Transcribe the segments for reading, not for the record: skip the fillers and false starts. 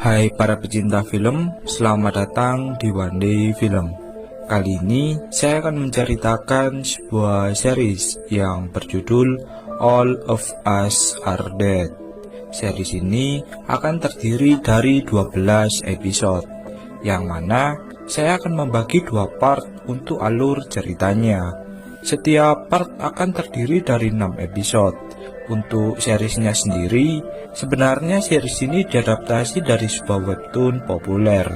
Hai para pecinta film, selamat datang di One Day Film. Kali ini saya akan menceritakan sebuah series yang berjudul All of Us Are Dead. Series ini akan terdiri dari 12 episode, yang mana saya akan membagi 2 part untuk alur ceritanya. Setiap part akan terdiri dari 6 episode. Untuk seriesnya sendiri, sebenarnya series ini diadaptasi dari sebuah webtoon populer.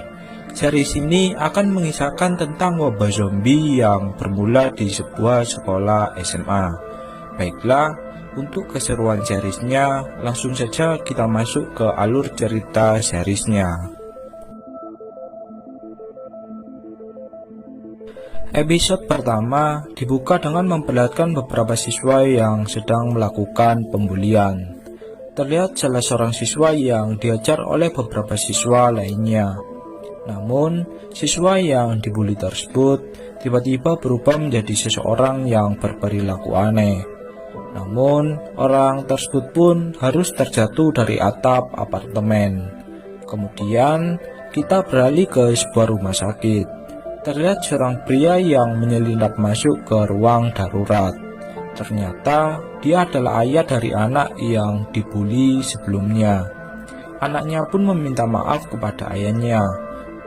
Series ini akan mengisahkan tentang wabah zombie yang bermula di sebuah sekolah SMA. Baiklah, untuk keseruan seriesnya, langsung saja kita masuk ke alur cerita seriesnya. Episode pertama dibuka dengan memperlihatkan beberapa siswa yang sedang melakukan pembulian. Terlihat salah seorang siswa yang diajar oleh beberapa siswa lainnya. Namun, siswa yang dibully tersebut tiba-tiba berubah menjadi seseorang yang berperilaku aneh. Namun, orang tersebut pun harus terjatuh dari atap apartemen. Kemudian, kita beralih ke sebuah rumah sakit. Terlihat seorang pria yang menyelinap masuk ke ruang darurat. Ternyata dia adalah ayah dari anak yang dibully sebelumnya. Anaknya pun meminta maaf kepada ayahnya.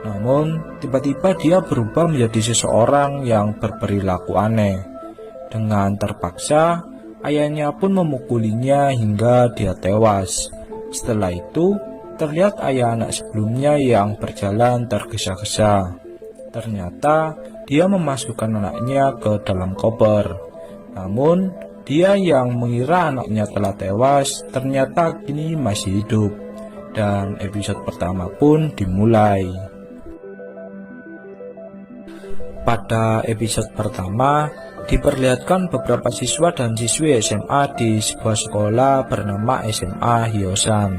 Namun tiba-tiba dia berubah menjadi seseorang yang berperilaku aneh. Dengan terpaksa, ayahnya pun memukulinya hingga dia tewas. Setelah itu, terlihat ayah anak sebelumnya yang berjalan tergesa-gesa. Ternyata dia memasukkan anaknya ke dalam koper. Namun dia yang mengira anaknya telah tewas ternyata kini masih hidup. Dan episode pertama pun dimulai. Pada episode pertama diperlihatkan beberapa siswa dan siswi SMA di sebuah sekolah bernama SMA Hyosan.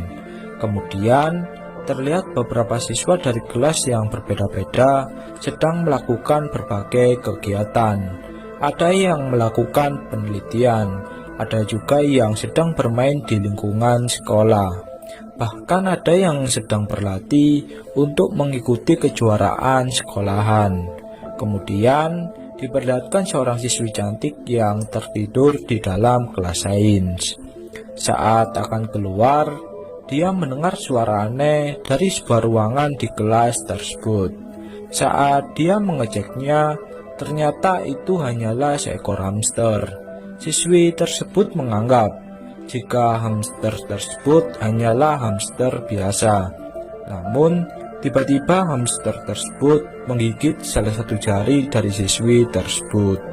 Kemudian terlihat beberapa siswa dari kelas yang berbeda-beda sedang melakukan berbagai kegiatan. Ada yang melakukan penelitian, ada juga yang sedang bermain di lingkungan sekolah. Bahkan ada yang sedang berlatih untuk mengikuti kejuaraan sekolahan. Kemudian diperlihatkan seorang siswi cantik yang tertidur di dalam kelas sains. Saat akan keluar, dia mendengar suara aneh dari sebuah ruangan di kelas tersebut. Saat dia mengeceknya, ternyata itu hanyalah seekor hamster. Siswi tersebut menganggap jika hamster tersebut hanyalah hamster biasa. Namun, tiba-tiba hamster tersebut menggigit salah satu jari dari siswi tersebut.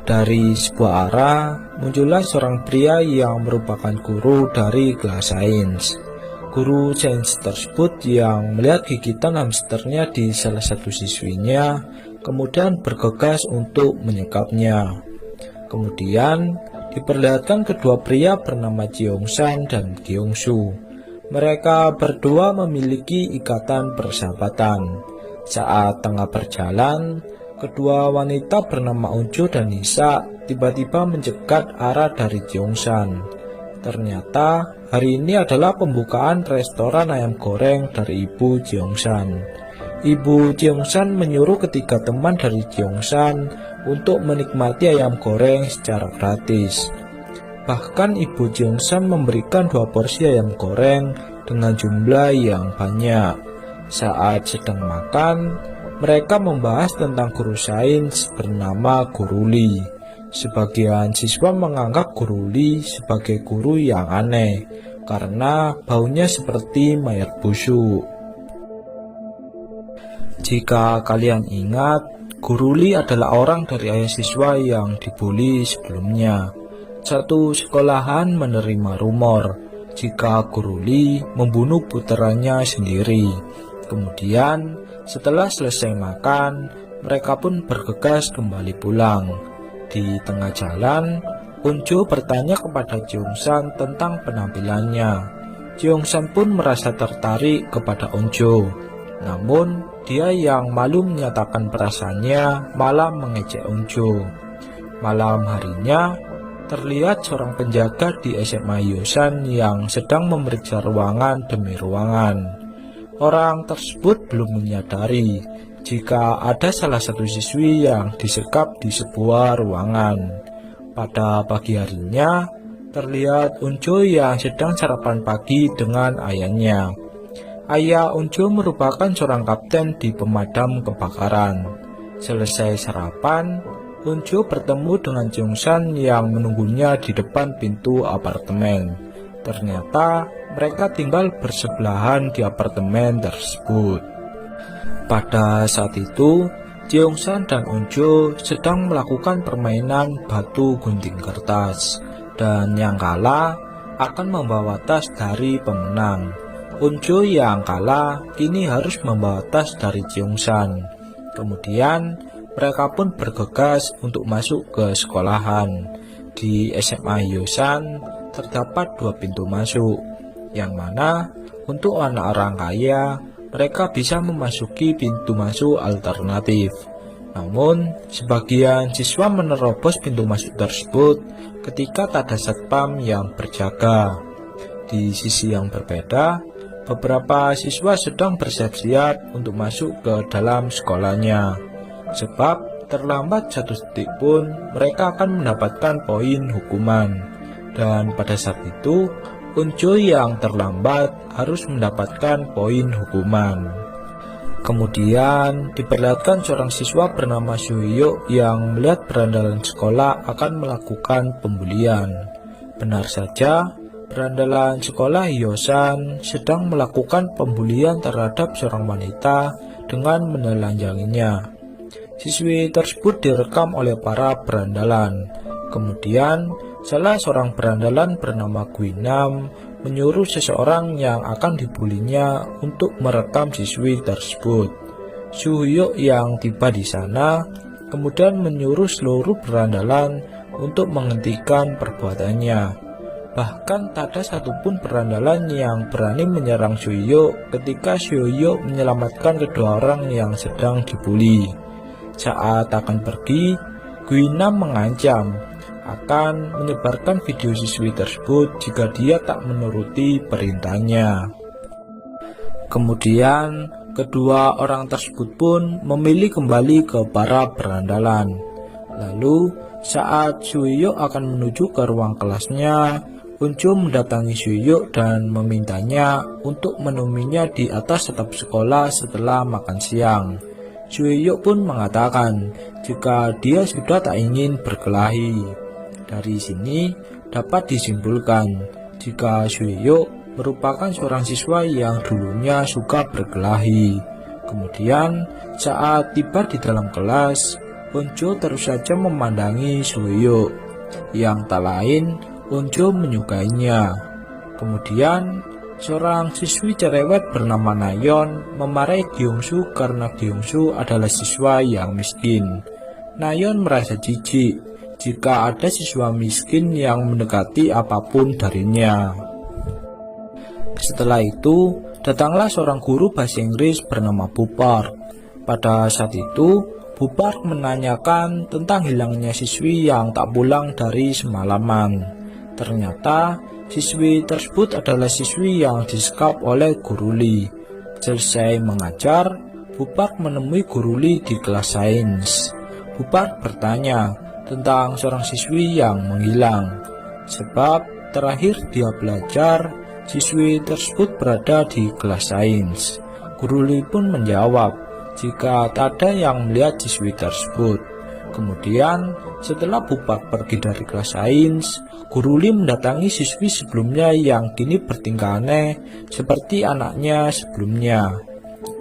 Dari sebuah arah, muncullah seorang pria yang merupakan guru dari kelas sains. Guru sains tersebut yang melihat gigitan hamsternya di salah satu siswinya, kemudian bergegas untuk menyekapnya. Kemudian, diperlihatkan kedua pria bernama Jeongsan dan Gyeongsu. Mereka berdua memiliki ikatan persahabatan. Saat tengah berjalan, kedua wanita bernama Unju dan Nisa tiba-tiba mencegat arah dari Jeongsan. Ternyata hari ini adalah pembukaan restoran ayam goreng dari ibu Jeongsan. Ibu Jeongsan menyuruh ketiga teman dari Jeongsan untuk menikmati ayam goreng secara gratis. Bahkan ibu Jeongsan memberikan 2 porsi ayam goreng dengan jumlah yang banyak. Saat sedang makan, mereka membahas tentang guru sains bernama Guru Lee. Sebagian siswa menganggap Guru Lee sebagai guru yang aneh karena baunya seperti mayat busuk. Jika kalian ingat, Guru Lee adalah orang dari ayah siswa yang dibully sebelumnya. Satu sekolahan menerima rumor jika Guru Lee membunuh putranya sendiri. Kemudian, setelah selesai makan, mereka pun bergegas kembali pulang. Di tengah jalan, Unjo bertanya kepada Jeongsan tentang penampilannya. Jeongsan pun merasa tertarik kepada Unjo. Namun, dia yang malu menyatakan perasaannya malah mengejek Unjo. Malam harinya, terlihat seorang penjaga di SMA Hyosan yang sedang memeriksa ruangan demi ruangan. Orang tersebut belum menyadari jika ada salah satu siswi yang disekap di sebuah ruangan. Pada pagi harinya, terlihat Unjo yang sedang sarapan pagi dengan ayahnya. Ayah Unjo merupakan seorang kapten di pemadam kebakaran. Selesai sarapan, Unjo bertemu dengan Jeongsan yang menunggunya di depan pintu apartemen. Ternyata mereka tinggal bersebelahan di apartemen tersebut. Pada saat itu, Jeongsan dan Unjo sedang melakukan permainan batu gunting kertas, dan yang kalah akan membawa tas dari pemenang. Unjo yang kalah kini harus membawa tas dari Jeongsan. Kemudian mereka pun bergegas untuk masuk ke sekolahan. Di SMA Hyosan terdapat 2 pintu masuk, yang mana untuk anak orang kaya mereka bisa memasuki pintu masuk alternatif. Namun, sebagian siswa menerobos pintu masuk tersebut ketika tak ada satpam yang berjaga. Di sisi yang berbeda, beberapa siswa sedang bersiap-siap untuk masuk ke dalam sekolahnya. Sebab terlambat 1 detik pun mereka akan mendapatkan poin hukuman. Dan pada saat itu, Unjo yang terlambat harus mendapatkan poin hukuman. Kemudian diperlihatkan seorang siswa bernama Suhyuk yang melihat berandalan sekolah akan melakukan pembulian. Benar saja, berandalan sekolah Hyosan sedang melakukan pembulian terhadap seorang wanita dengan menelanjanginya. Siswi tersebut direkam oleh para berandalan. Kemudian, salah seorang berandalan bernama Guinam menyuruh seseorang yang akan dibulinya untuk merekam siswi tersebut. Suhyuk yang tiba di sana kemudian menyuruh seluruh berandalan untuk menghentikan perbuatannya. Bahkan tak ada satupun berandalan yang berani menyerang Suhyuk ketika Suhyuk menyelamatkan kedua orang yang sedang dibuli. Saat akan pergi, Guinam mengancam akan menyebarkan video siswi tersebut jika dia tak menuruti perintahnya. Kemudian, kedua orang tersebut pun memilih kembali ke para berandalan. Lalu, saat Suhyuk akan menuju ke ruang kelasnya, Unjo mendatangi Suhyuk dan memintanya untuk menemuinya di atas atap sekolah setelah makan siang. Suhyuk pun mengatakan jika dia sudah tak ingin berkelahi. Dari sini dapat disimpulkan jika Suhyuk merupakan seorang siswa yang dulunya suka berkelahi. Kemudian saat tiba di dalam kelas, Unjo terus saja memandangi Suhyuk. Yang tak lain, Unjo menyukainya. Kemudian seorang siswi cerewet bernama Nayeon memarahi Gyeongsu karena Gyeongsu adalah siswa yang miskin. Nayeon merasa jijik jika ada siswa miskin yang mendekati apapun darinya. Setelah itu, datanglah seorang guru bahasa Inggris bernama Bu Park. Pada saat itu, Bu Park menanyakan tentang hilangnya siswi yang tak pulang dari semalaman. Ternyata siswi tersebut adalah siswi yang disekap oleh Guru Lee. Selesai mengajar, Bu Park menemui Guru Lee di kelas sains. Bu Park bertanya tentang seorang siswi yang menghilang. Sebab terakhir dia belajar, siswi tersebut berada di kelas sains. Guru Lee pun menjawab jika tak ada yang melihat siswi tersebut. Kemudian, setelah Bupak pergi dari kelas sains, Guru Li mendatangi siswi sebelumnya yang kini bertingkah aneh seperti anaknya sebelumnya.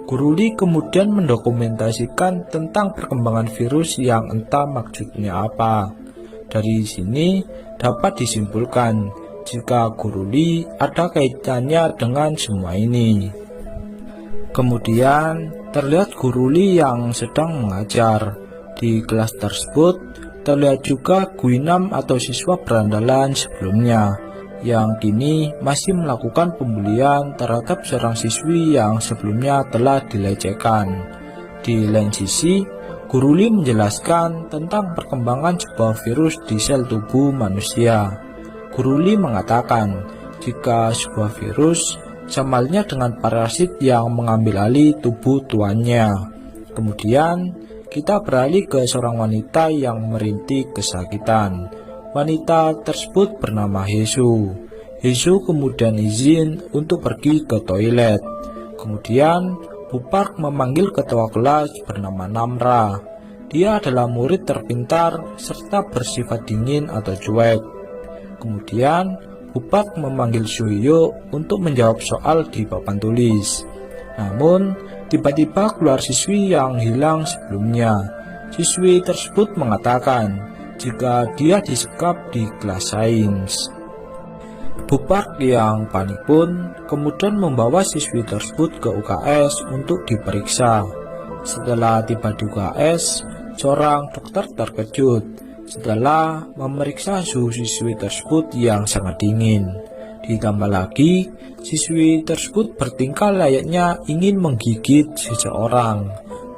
Guru Li kemudian mendokumentasikan tentang perkembangan virus yang entah maksudnya apa. Dari sini dapat disimpulkan jika Guru Li ada kaitannya dengan semua ini. Kemudian terlihat Guru Li yang sedang mengajar. Di kelas tersebut terlihat juga Guinam atau siswa berandalan sebelumnya yang kini masih melakukan pembulian terhadap seorang siswi yang sebelumnya telah dilecehkan. Di lain sisi, Guru Li menjelaskan tentang perkembangan sebuah virus di sel tubuh manusia. Guru Li mengatakan jika sebuah virus sama halnya dengan parasit yang mengambil alih tubuh tuannya. Kemudian kita beralih ke seorang wanita yang merintih kesakitan. Wanita tersebut bernama Hesu. Hesu kemudian izin untuk pergi ke toilet. Kemudian Bupak memanggil ketua kelas bernama Namra. Dia adalah murid terpintar serta bersifat dingin atau cuek. Kemudian Bupak memanggil Suyo untuk menjawab soal di papan tulis. Namun tiba-tiba keluar siswi yang hilang sebelumnya. Siswi tersebut mengatakan jika dia disekap di kelas sains. Bupak yang panik pun kemudian membawa siswi tersebut ke UKS untuk diperiksa. Setelah tiba di UKS, seorang dokter terkejut setelah memeriksa suhu siswi tersebut yang sangat dingin. Ditambah lagi, siswi tersebut bertingkah layaknya ingin menggigit seseorang.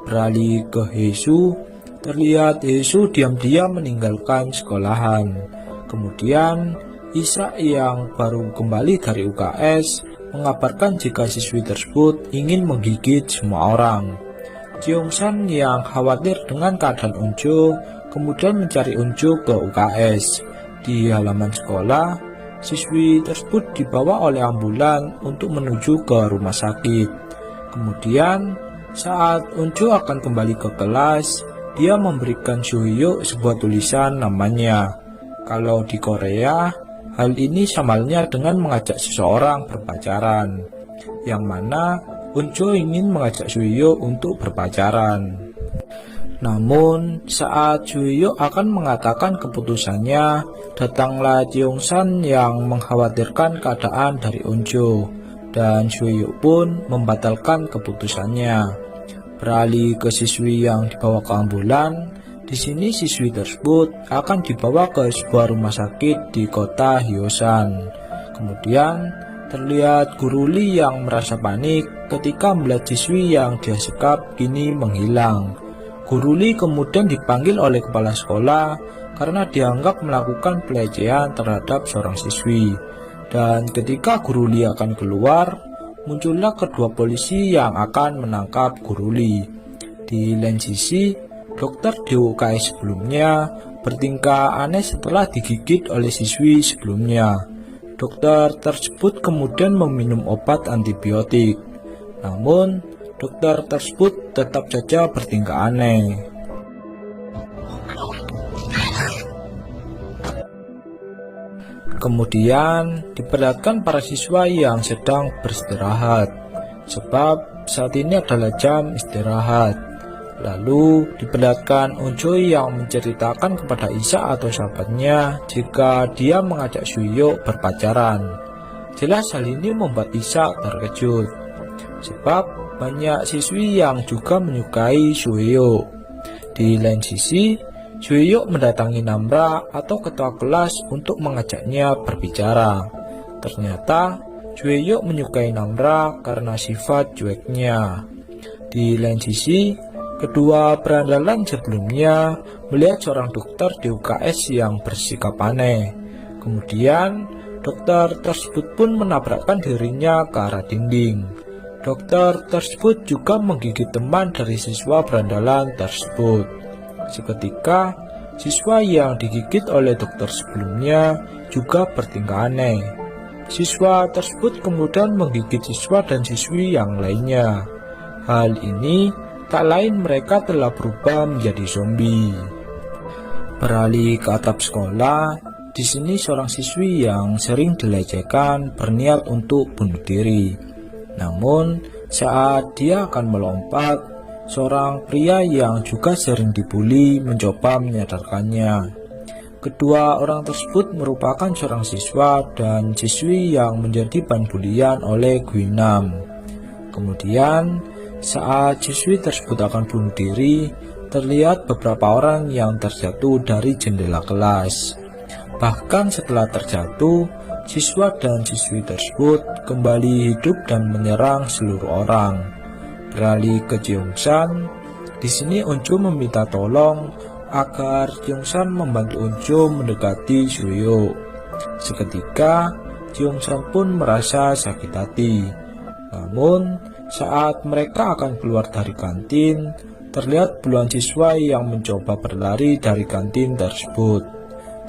Beralih ke Hesu, terlihat Hesu diam-diam meninggalkan sekolahan. Kemudian Isra yang baru kembali dari UKS mengabarkan jika siswi tersebut ingin menggigit semua orang. Cheongshan yang khawatir dengan keadaan Unjo kemudian mencari Unjo ke UKS. Di halaman sekolah, siswi tersebut dibawa oleh ambulan untuk menuju ke rumah sakit. Kemudian saat Unjo akan kembali ke kelas, dia memberikan Suhyo sebuah tulisan namanya. Kalau di Korea, hal ini sama halnya dengan mengajak seseorang berpacaran, yang mana Unjo ingin mengajak Suhyo untuk berpacaran. Namun saat Suhyo akan mengatakan keputusannya, datanglah Cheongshan yang mengkhawatirkan keadaan dari Unjo, dan Suhyo pun membatalkan keputusannya. Beralih ke siswi yang dibawa ke ambulan, di sini siswi tersebut akan dibawa ke sebuah rumah sakit di kota Hyosan. Kemudian terlihat Guru Li yang merasa panik ketika melihat siswi yang dia sekap kini menghilang. Guru Li kemudian dipanggil oleh kepala sekolah karena dianggap melakukan pelecehan terhadap seorang siswi. Dan ketika Guru Li akan keluar, muncullah kedua polisi yang akan menangkap Guru Li. Di lain sisi, dokter di UKS sebelumnya bertingkah aneh setelah digigit oleh siswi sebelumnya. Dokter tersebut kemudian meminum obat antibiotik. Namun, dokter tersebut tetap saja bertingkah aneh. Kemudian diperlihatkan para siswa yang sedang beristirahat, sebab saat ini adalah jam istirahat. Lalu diperlihatkan Unjo yang menceritakan kepada Isa atau sahabatnya jika dia mengajak Suhyo berpacaran. Jelas hal ini membuat Isa terkejut, sebab banyak siswi yang juga menyukai Suhyo. Di lain sisi, Suhyo mendatangi Namra atau ketua kelas untuk mengajaknya berbicara. Ternyata Suhyo menyukai Namra karena sifat cueknya. Di lain sisi, kedua berandalan sebelumnya melihat seorang dokter di UKS yang bersikap aneh. Kemudian dokter tersebut pun menabrakkan dirinya ke arah dinding. Dokter tersebut juga menggigit teman dari siswa berandalan tersebut. Seketika, siswa yang digigit oleh dokter sebelumnya juga bertingkah aneh. Siswa tersebut kemudian menggigit siswa dan siswi yang lainnya. Hal ini tak lain mereka telah berubah menjadi zombie. Beralih ke atap sekolah, di sini seorang siswi yang sering dilecehkan berniat untuk bunuh diri. Namun, saat dia akan melompat, seorang pria yang juga sering dibully mencoba menyadarkannya. Kedua orang tersebut merupakan seorang siswa dan siswi yang menjadi bahan bulian oleh Guinam. Kemudian, saat siswi tersebut akan bunuh diri, terlihat beberapa orang yang terjatuh dari jendela kelas. Bahkan setelah terjatuh, siswa dan siswi tersebut kembali hidup dan menyerang seluruh orang. Beralih ke Jeongsan, di sini Eunjo meminta tolong agar Jeongsan membantu Eunjo mendekati Suhyuk. Seketika, Jeongsan pun merasa sakit hati. Namun, saat mereka akan keluar dari kantin, terlihat puluhan siswa yang mencoba berlari dari kantin tersebut.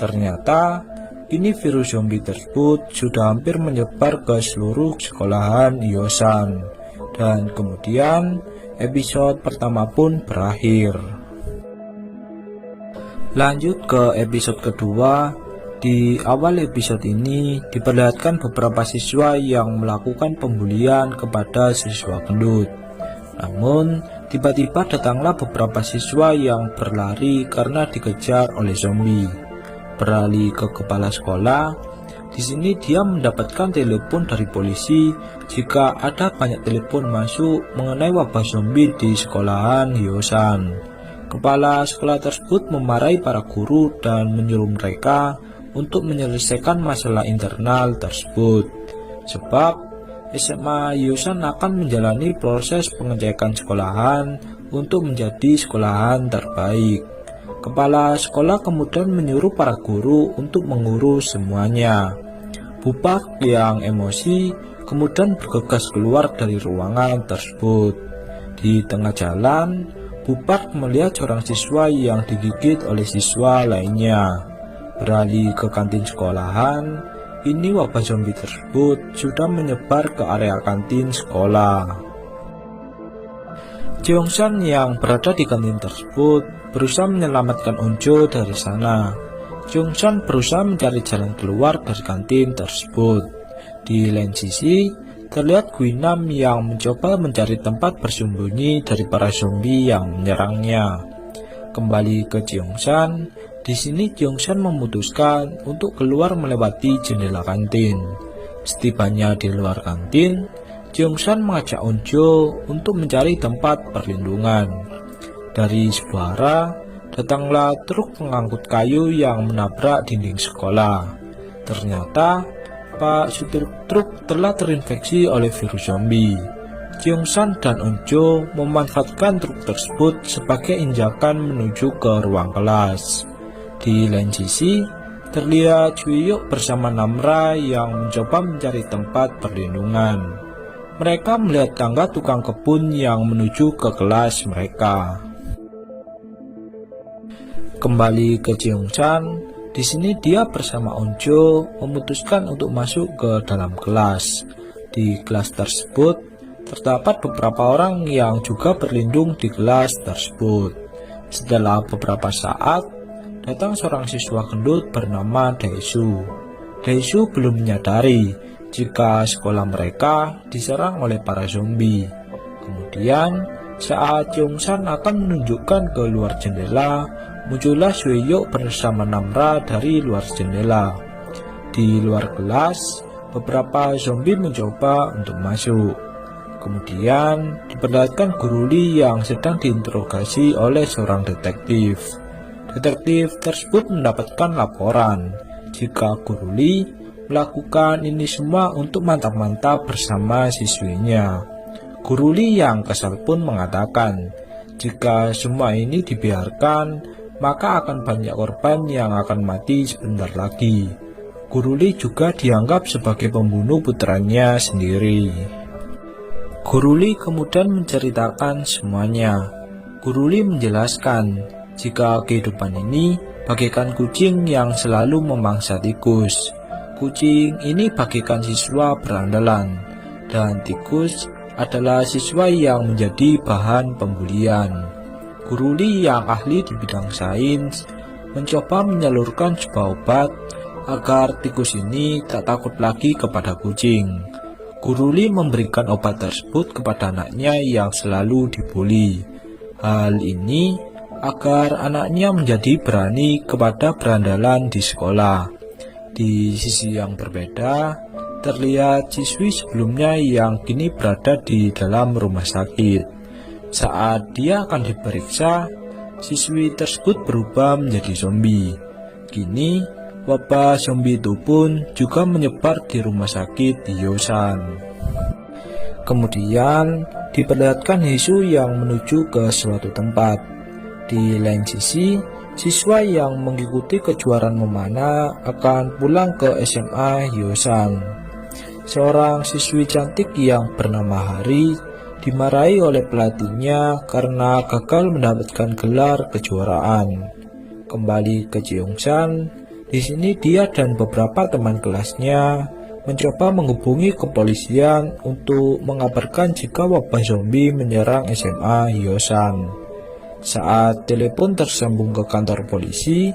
Ternyata, kini virus zombie tersebut sudah hampir menyebar ke seluruh sekolahan Hyosan. Dan kemudian, episode pertama pun berakhir. Lanjut ke episode kedua. Di awal episode ini diperlihatkan beberapa siswa yang melakukan pembulian kepada siswa gendut. Namun, tiba-tiba datanglah beberapa siswa yang berlari karena dikejar oleh zombie. Beralih ke kepala sekolah, di sini dia mendapatkan telepon dari polisi jika ada banyak telepon masuk mengenai wabah zombie di sekolahan Hyosan. Kepala sekolah tersebut memarahi para guru dan menyuruh mereka untuk menyelesaikan masalah internal tersebut. Sebab SMA Hyosan akan menjalani proses pengecekan sekolahan untuk menjadi sekolahan terbaik. Kepala sekolah kemudian menyuruh para guru untuk mengurus semuanya. Bupak yang emosi kemudian bergegas keluar dari ruangan tersebut. Di tengah jalan, Bupak melihat seorang siswa yang digigit oleh siswa lainnya. Beralih ke kantin sekolahan, ini wabah zombie tersebut sudah menyebar ke area kantin sekolah. Jeongsan yang berada di kantin tersebut berusaha menyelamatkan Eunjo dari sana. Jeongsan berusaha mencari jalan keluar dari kantin tersebut. Di lain sisi, terlihat Guinam yang mencoba mencari tempat bersembunyi dari para zombie yang menyerangnya. Kembali ke Jeongsan, di sini Jeongsan memutuskan untuk keluar melewati jendela kantin. Setibanya di luar kantin, Jeongsan mengajak Eunjo untuk mencari tempat perlindungan. Dari sebuah arah, datanglah truk pengangkut kayu yang menabrak dinding sekolah. Ternyata, Pak supir truk telah terinfeksi oleh virus zombie. Jeongsan dan Eunjo memanfaatkan truk tersebut sebagai injakan menuju ke ruang kelas. Di lain sisi, terlihat Suhyuk bersama Namra yang mencoba mencari tempat perlindungan. Mereka melihat tangga tukang kebun yang menuju ke kelas mereka. Kembali ke Jeongsan. Di sini dia bersama Eunjo memutuskan untuk masuk ke dalam kelas. Di kelas tersebut terdapat beberapa orang yang juga berlindung di kelas tersebut. Setelah beberapa saat, datang seorang siswa gendut bernama Daesu. Daesu belum menyadari jika sekolah mereka diserang oleh para zombie. Kemudian, saat Jeongsan akan menunjukkan ke luar jendela, muncullah Suhyuk bersama Namra dari luar jendela. Di luar kelas, beberapa zombie mencoba untuk masuk. Kemudian diperlihatkan Guru Lee yang sedang diinterogasi oleh seorang detektif. Detektif tersebut mendapatkan laporan jika Guru Lee melakukan ini semua untuk mantap-mantap bersama siswinya. Guru Lee yang kesal pun mengatakan, jika semua ini dibiarkan, maka akan banyak korban yang akan mati sebentar lagi. Guru Lee juga dianggap sebagai pembunuh putranya sendiri. Guru Lee kemudian menceritakan semuanya. Guru Lee menjelaskan jika kehidupan ini bagaikan kucing yang selalu memangsa tikus. Kucing ini bagaikan siswa berandalan, dan tikus adalah siswa yang menjadi bahan pembulian. Guru Li yang ahli di bidang sains mencoba menyalurkan sebuah obat agar tikus ini tak takut lagi kepada kucing. Guru Li memberikan obat tersebut kepada anaknya yang selalu dibuli. Hal ini agar anaknya menjadi berani kepada berandalan di sekolah. Di sisi yang berbeda, terlihat siswi sebelumnya yang kini berada di dalam rumah sakit. Saat dia akan diperiksa, siswi tersebut berubah menjadi zombie. Kini, wabah zombie itu pun juga menyebar di rumah sakit di Yosan. Kemudian, diperlihatkan Hisu yang menuju ke suatu tempat. Di lain sisi, siswa yang mengikuti kejuaraan memanah akan pulang ke SMA Yosan. Seorang siswi cantik yang bernama Hari dimarahi oleh pelatihnya karena gagal mendapatkan gelar kejuaraan. Kembali ke Jeongsan, di sini dia dan beberapa teman kelasnya mencoba menghubungi kepolisian untuk mengabarkan jika wabah zombie menyerang SMA Yosan. Saat telepon tersambung ke kantor polisi,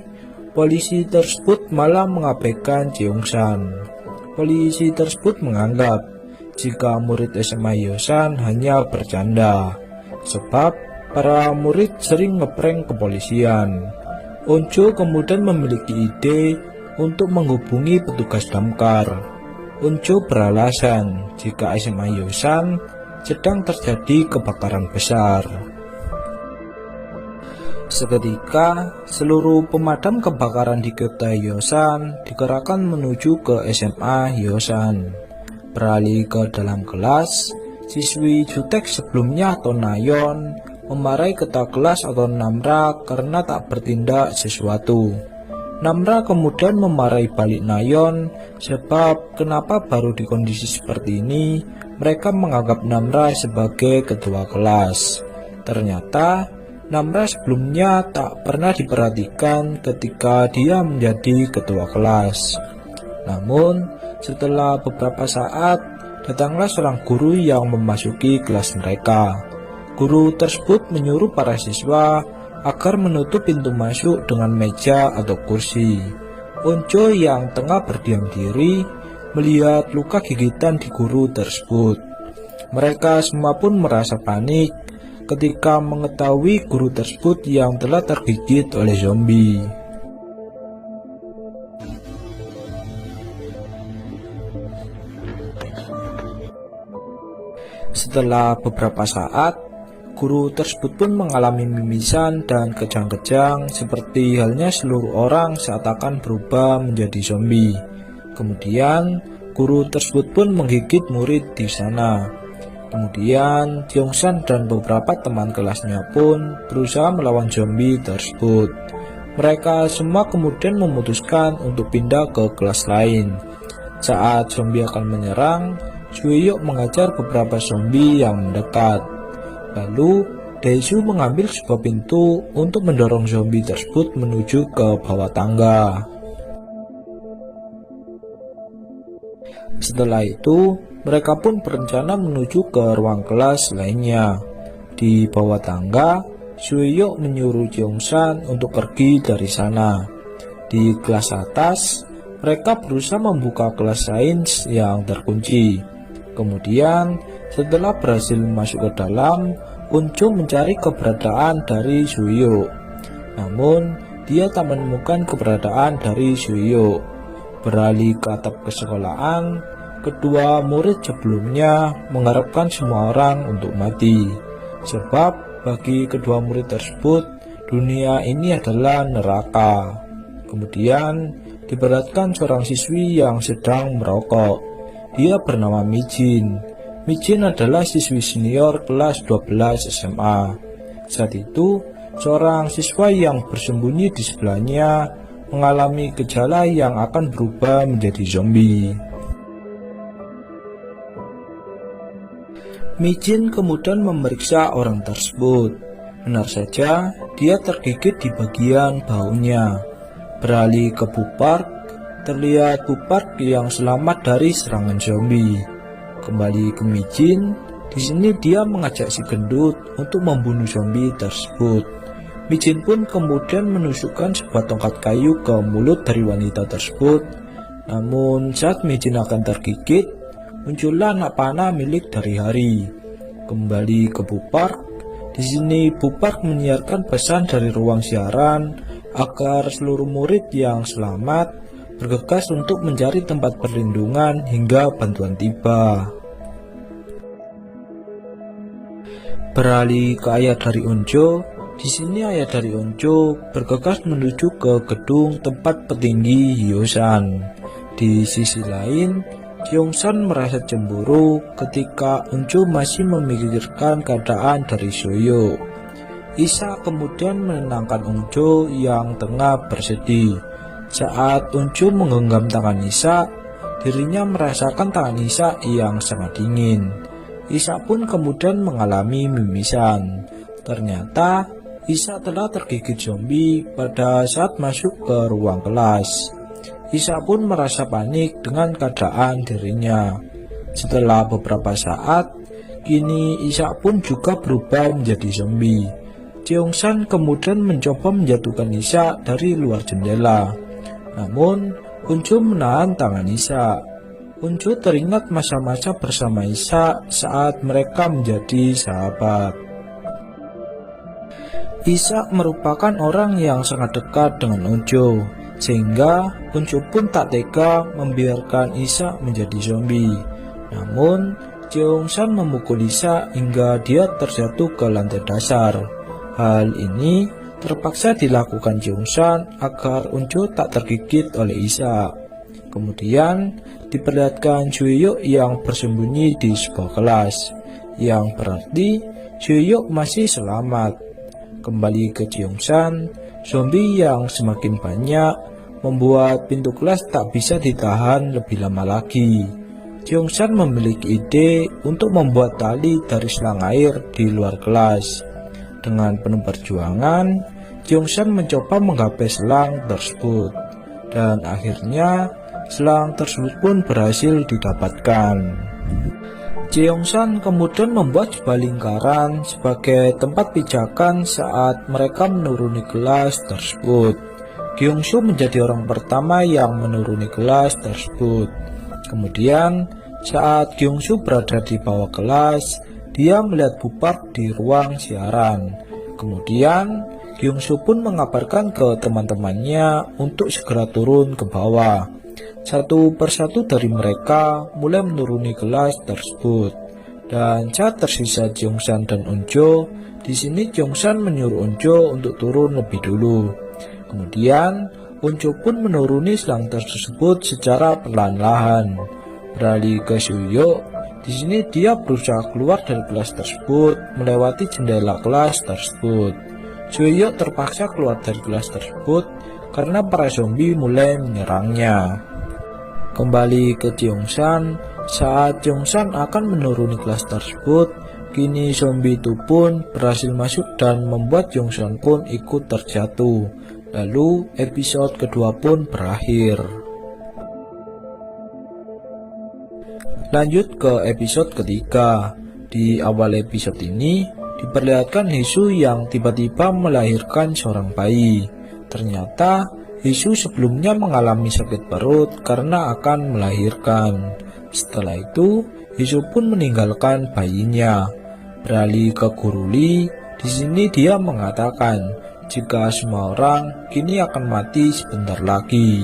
polisi tersebut malah mengabaikan Jeongsan. Polisi tersebut menganggap jika murid SMA Yosan hanya bercanda, sebab para murid sering ngeprank kepolisian. Onjo kemudian memiliki ide untuk menghubungi petugas damkar. Onjo beralasan jika SMA Yosan sedang terjadi kebakaran besar. Seketika, seluruh pemadam kebakaran di kota Yosan dikerahkan menuju ke SMA Yosan. Beralih ke dalam kelas, siswi jutek sebelumnya atau Nayon memarahi ketua kelas atau Namra karena tak bertindak sesuatu. Namra kemudian memarahi balik Nayon sebab kenapa baru di kondisi seperti ini mereka menganggap Namra sebagai ketua kelas. Ternyata Namra sebelumnya tak pernah diperhatikan ketika dia menjadi ketua kelas. Namun, setelah beberapa saat, datanglah seorang guru yang memasuki kelas mereka. Guru tersebut menyuruh para siswa agar menutup pintu masuk dengan meja atau kursi. Onjo yang tengah berdiam diri melihat luka gigitan di guru tersebut. Mereka semua pun merasa panik ketika mengetahui guru tersebut yang telah tergigit oleh zombie. Setelah beberapa saat, guru tersebut pun mengalami mimisan dan kejang-kejang seperti halnya seluruh orang saat akan berubah menjadi zombie. Kemudian, guru tersebut pun menggigit murid di sana. Kemudian, Jeongsan dan beberapa teman kelasnya pun berusaha melawan zombie tersebut. Mereka semua kemudian memutuskan untuk pindah ke kelas lain. Saat zombie akan menyerang, Sueyok mengajar beberapa zombie yang mendekat. Lalu, Daesu mengambil sebuah pintu untuk mendorong zombie tersebut menuju ke bawah tangga. Setelah itu, mereka pun berencana menuju ke ruang kelas lainnya. Di bawah tangga, Sueyok menyuruh Jeongsan untuk pergi dari sana. Di kelas atas, mereka berusaha membuka kelas sains yang terkunci. Kemudian, setelah berhasil masuk ke dalam, Onjo mencari keberadaan dari Sueyok. Namun, dia tak menemukan keberadaan dari Sueyok. Beralih ke atap kesekolahan, kedua murid sebelumnya mengharapkan semua orang untuk mati. Sebab bagi kedua murid tersebut, dunia ini adalah neraka. Kemudian diperlihatkan seorang siswi yang sedang merokok. Dia bernama Mijin. Mijin adalah siswi senior kelas 12 SMA. Saat itu, seorang siswa yang bersembunyi di sebelahnya mengalami gejala yang akan berubah menjadi zombie. Mijin kemudian memeriksa orang tersebut. Benar saja, dia tergigit di bagian bahunya. Beralih ke Bupark, terlihat Bupark yang selamat dari serangan zombie. Kembali ke Mijin, Di sini dia mengajak si gendut untuk membunuh zombie tersebut. Mijin pun kemudian menusukkan sebuah tongkat kayu ke mulut dari wanita tersebut. Namun saat Mijin akan tergigit, muncullah anak panah milik dari Hari. Kembali ke Bupark. Di sini Bupark menyiarkan pesan dari ruang siaran agar seluruh murid yang selamat bergegas untuk mencari tempat perlindungan hingga bantuan tiba. Beralih ke ayah dari Onjo, di sini ayah dari Onjo bergegas menuju ke gedung tempat petinggi Hyosan. Di sisi lain, Gyeongsan merasa cemburu ketika Onjo masih memikirkan keadaan dari Soyo. Isa kemudian menenangkan Onjo yang tengah bersedih. Saat Onjo menggenggam tangan Isa, dirinya merasakan tangan Isa yang sangat dingin. Isa pun kemudian mengalami mimisan. Ternyata Isa telah tergigit zombie pada saat masuk ke ruang kelas. Isa pun merasa panik dengan keadaan dirinya. Setelah beberapa saat, kini Isa pun juga berubah menjadi zombie. Gyeongsan kemudian mencoba menjatuhkan Isa dari luar jendela. Namun, Onjo menahan tangan Isa. Onjo teringat masa-masa bersama Isa saat mereka menjadi sahabat. Isa merupakan orang yang sangat dekat dengan Onjo, sehingga Onjo pun tak tega membiarkan Isa menjadi zombie. Namun, Gyeongsan memukul Isa hingga dia terjatuh ke lantai dasar. Hal ini terpaksa dilakukan Gyeongsan agar Onjo tak tergigit oleh Isa. Kemudian diperlihatkan Juhyuk yang bersembunyi di sebuah kelas, yang berarti Juhyuk masih selamat. Kembali ke Gyeongsan, zombie yang semakin banyak membuat pintu kelas tak bisa ditahan lebih lama lagi. Gyeongsan memiliki ide untuk membuat tali dari selang air di luar kelas. Dengan penuh perjuangan, Gyeongsan mencoba menggapai selang tersebut, dan akhirnya selang tersebut pun berhasil didapatkan. Gyeongsan kemudian membuat sebuah lingkaran sebagai tempat pijakan saat mereka menuruni kelas tersebut. Gyeongsu menjadi orang pertama yang menuruni kelas tersebut. Kemudian saat Gyeongsu berada di bawah kelas, dia melihat Bupark di ruang siaran. Kemudian Gyeongsu pun mengabarkan ke teman-temannya untuk segera turun ke bawah. Satu persatu dari mereka mulai menuruni kelas tersebut. Dan saat tersisa Gyeongsan dan Onjo, di sini Gyeongsan menyuruh Onjo untuk turun lebih dulu. Kemudian Onjo pun menuruni selang tersebut secara perlahan-lahan. Beralih ke Suyo, di sini dia berusaha keluar dari kelas tersebut melewati jendela kelas tersebut. Suyo terpaksa keluar dari kelas tersebut karena para zombie mulai menyerangnya. Kembali ke Gyeongsan, saat Gyeongsan akan menuruni kelas tersebut, kini zombie itu pun berhasil masuk dan membuat Gyeongsan pun ikut terjatuh. Lalu episode kedua pun berakhir. Lanjut ke episode ketiga. Di awal episode ini diperlihatkan Heesu yang tiba-tiba melahirkan seorang bayi. Ternyata Heesu sebelumnya mengalami sakit perut karena akan melahirkan. Setelah itu, Heesu pun meninggalkan bayinya. Beralih ke Guru Lee, di sini dia mengatakan jika semua orang kini akan mati sebentar lagi.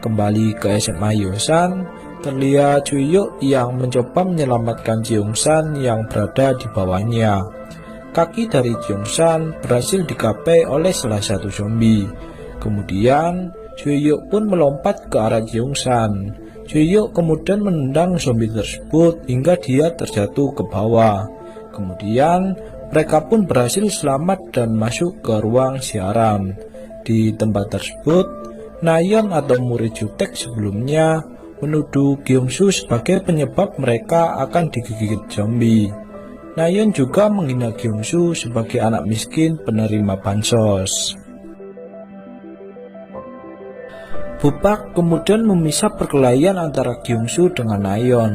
Kembali ke SMA Hyosan, terlihat Juhyuk yang mencoba menyelamatkan Gyeongsan yang berada di bawahnya. Kaki dari Gyeongsan berhasil digapai oleh salah satu zombie. Kemudian Juhyuk pun melompat ke arah Gyeongsan. Juhyuk kemudian menendang zombie tersebut hingga dia terjatuh ke bawah. Kemudian mereka pun berhasil selamat dan masuk ke ruang siaran. Di tempat tersebut, Nayeon atau murid jutek sebelumnya menuduh Gyeongsu sebagai penyebab mereka akan digigit zombie. Nayeon juga menghina Gyeongsu sebagai anak miskin penerima bansos. Bupark kemudian memisah perkelahian antara Gyeongsu dengan Nayeon.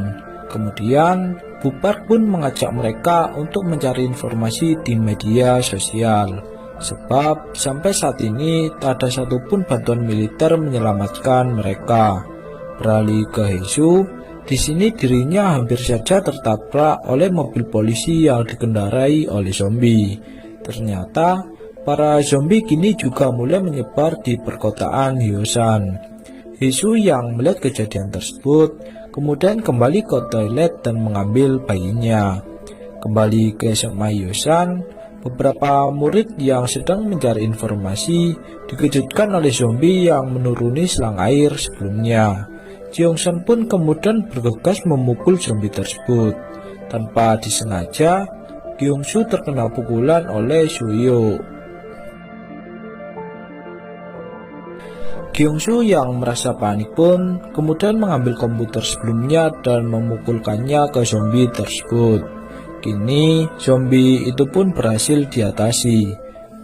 Kemudian Bupar pun mengajak mereka untuk mencari informasi di media sosial. Sebab sampai saat ini tak ada satupun bantuan militer menyelamatkan mereka. Beralih ke Hesu, di sini dirinya hampir saja tertabrak oleh mobil polisi yang dikendarai oleh zombie. Ternyata para zombie kini juga mulai menyebar di perkotaan Hyosan. Hesu yang melihat kejadian tersebut kemudian kembali ke toilet dan mengambil bayinya. Kembali ke SMA Hyosan, beberapa murid yang sedang mencari informasi dikejutkan oleh zombie yang menuruni selang air sebelumnya. Jeongsan pun kemudian bergegas memukul zombie tersebut. Tanpa disengaja, Gyeongsu terkena pukulan oleh Suyo. Gyeongsu yang merasa panik pun kemudian mengambil komputer sebelumnya dan memukulkannya ke zombie tersebut. Kini zombie itu pun berhasil diatasi.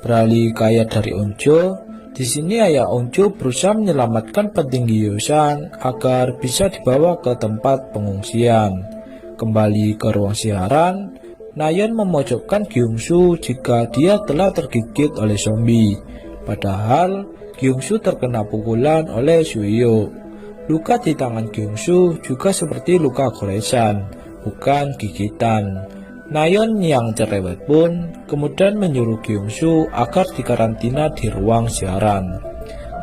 Beralih ke ayat dari Onjo, di sini ayah Onjo berusaha menyelamatkan petinggi Hyosan agar bisa dibawa ke tempat pengungsian. Kembali ke ruang siaran, Nayeon memojokkan Gyeongsu jika dia telah tergigit oleh zombie. Padahal Gyeongsu terkena pukulan oleh Suyo. Luka di tangan Gyeongsu juga seperti luka goresan, bukan gigitan. Nayeon yang cerewet pun kemudian menyuruh Gyeongsu agar dikarantina di ruang siaran.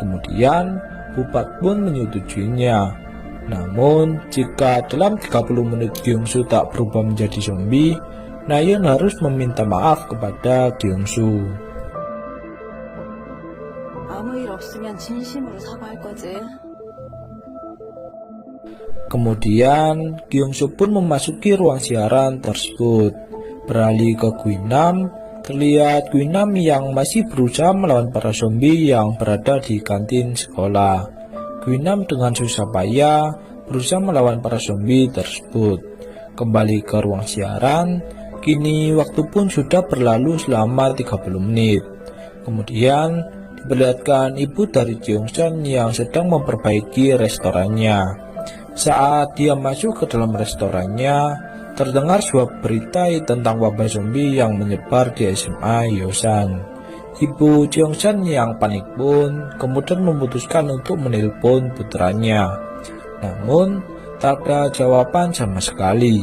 Kemudian Bupar pun menyetujuinya. Namun jika dalam 30 menit Gyeongsu tak berubah menjadi zombie, Nayeon harus meminta maaf kepada Gyeongsu. 아무 일 없으면 진심으로 사과할 거지. Kemudian Gyeongsu pun memasuki ruang siaran tersebut. Beralih ke Guinam, terlihat Guinam yang masih berusaha melawan para zombie yang berada di kantin sekolah. Guinam dengan susah payah berusaha melawan para zombie tersebut. Kembali ke ruang siaran, kini waktu pun sudah berlalu selama 30 menit. Kemudian diperlihatkan ibu dari Jeongsan yang sedang memperbaiki restorannya. Saat dia masuk ke dalam restorannya, terdengar sebuah berita tentang wabah zombie yang menyebar di SMA Hyosan. Ibu Jeongsan yang panik pun kemudian memutuskan untuk menelpon putranya. Namun, tak ada jawaban sama sekali.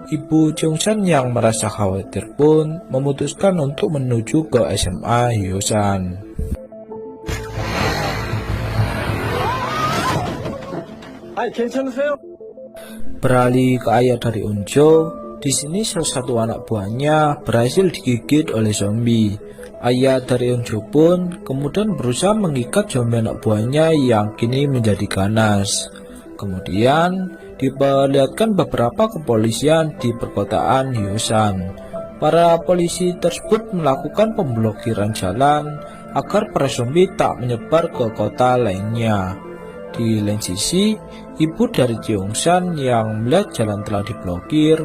Ibu Jeongsan yang merasa khawatir pun memutuskan untuk menuju ke SMA Hyosan. Beralih ke ayah dari Onjo, di sini salah satu anak buahnya berhasil digigit oleh zombie. Ayah dari Onjo pun kemudian berusaha mengikat zombie anak buahnya yang kini menjadi ganas. Kemudian diperlihatkan beberapa kepolisian di perkotaan Hyosan. Para polisi tersebut melakukan pemblokiran jalan agar para zombie tak menyebar ke kota lainnya. Di lain sisi, ibu dari Jeongsan yang melihat jalan telah diblokir,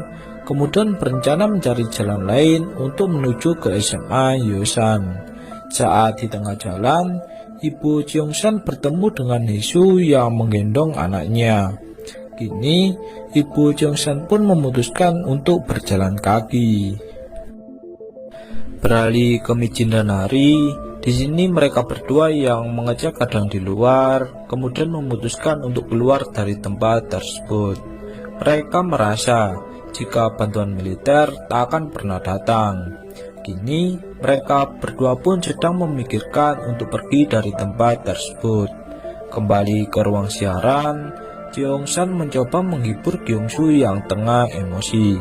kemudian berencana mencari jalan lain untuk menuju ke SMA Hyosan. Saat di tengah jalan, ibu Jeongsan bertemu dengan Hesu yang menggendong anaknya. Kini, ibu Jeongsan pun memutuskan untuk berjalan kaki. Beralih ke Mijin dan Hari, di sini mereka berdua yang mengecek keadaan di luar, kemudian memutuskan untuk keluar dari tempat tersebut. Mereka merasa jika bantuan militer tak akan pernah datang. Kini mereka berdua pun sedang memikirkan untuk pergi dari tempat tersebut. Kembali ke ruang siaran, Jeongsan mencoba menghibur Gyeongsu yang tengah emosi.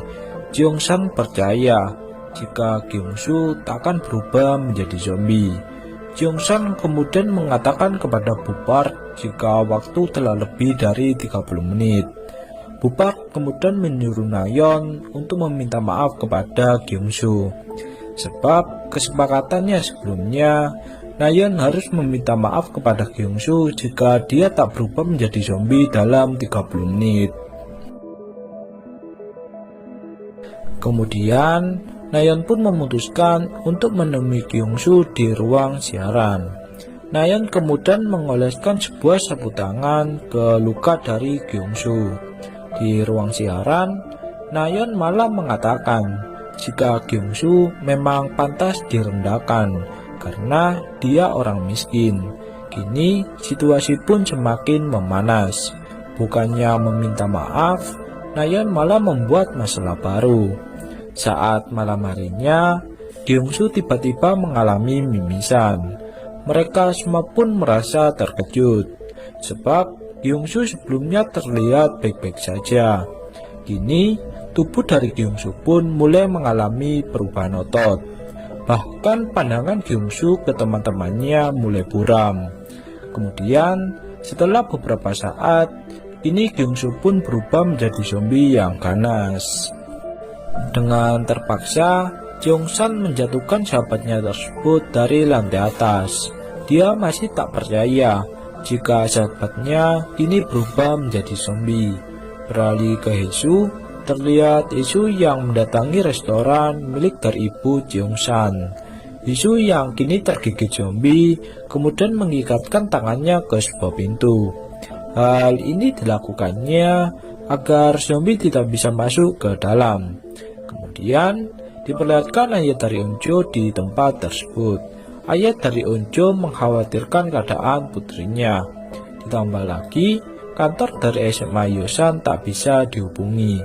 Jeongsan percaya jika Gyeongsu tak akan berubah menjadi zombie. Jeongsan kemudian mengatakan kepada Bupar jika waktu telah lebih dari 30 menit. Bupar kemudian menyuruh Nayeon untuk meminta maaf kepada Gyeongsu. Sebab kesepakatannya sebelumnya, Nayeon harus meminta maaf kepada Gyeongsu jika dia tak berubah menjadi zombie dalam 30 menit. Kemudian Nayeon pun memutuskan untuk menemui Gyeongsu di ruang siaran. Nayeon kemudian mengoleskan sebuah sapu tangan ke luka dari Gyeongsu. Di ruang siaran, Nayeon malah mengatakan jika Gyeongsu memang pantas direndahkan karena dia orang miskin. Kini situasi pun semakin memanas. Bukannya meminta maaf, Nayeon malah membuat masalah baru. Saat malam harinya, Gyeongsu tiba-tiba mengalami mimisan. Mereka semua pun merasa terkejut, sebab Gyeongsu sebelumnya terlihat baik-baik saja. Kini, tubuh dari Gyeongsu pun mulai mengalami perubahan otot. Bahkan pandangan Gyeongsu ke teman-temannya mulai buram. Kemudian, setelah beberapa saat, kini Gyeongsu pun berubah menjadi zombie yang ganas. Dengan terpaksa, Jeongsan menjatuhkan sahabatnya tersebut dari lantai atas. Dia masih tak percaya jika sahabatnya kini berubah menjadi zombie. Beralih ke Hesu, terlihat Hesu yang mendatangi restoran milik dari ibu Jeongsan. Hesu yang kini tergigit zombie, kemudian mengikatkan tangannya ke sebuah pintu. Hal ini dilakukannya agar zombie tidak bisa masuk ke dalam. Kemudian diperlihatkan ayah dari Eunjo di tempat tersebut. Ayah dari Eunjo mengkhawatirkan keadaan putrinya. Ditambah lagi, kantor dari SMA Hyosan tak bisa dihubungi.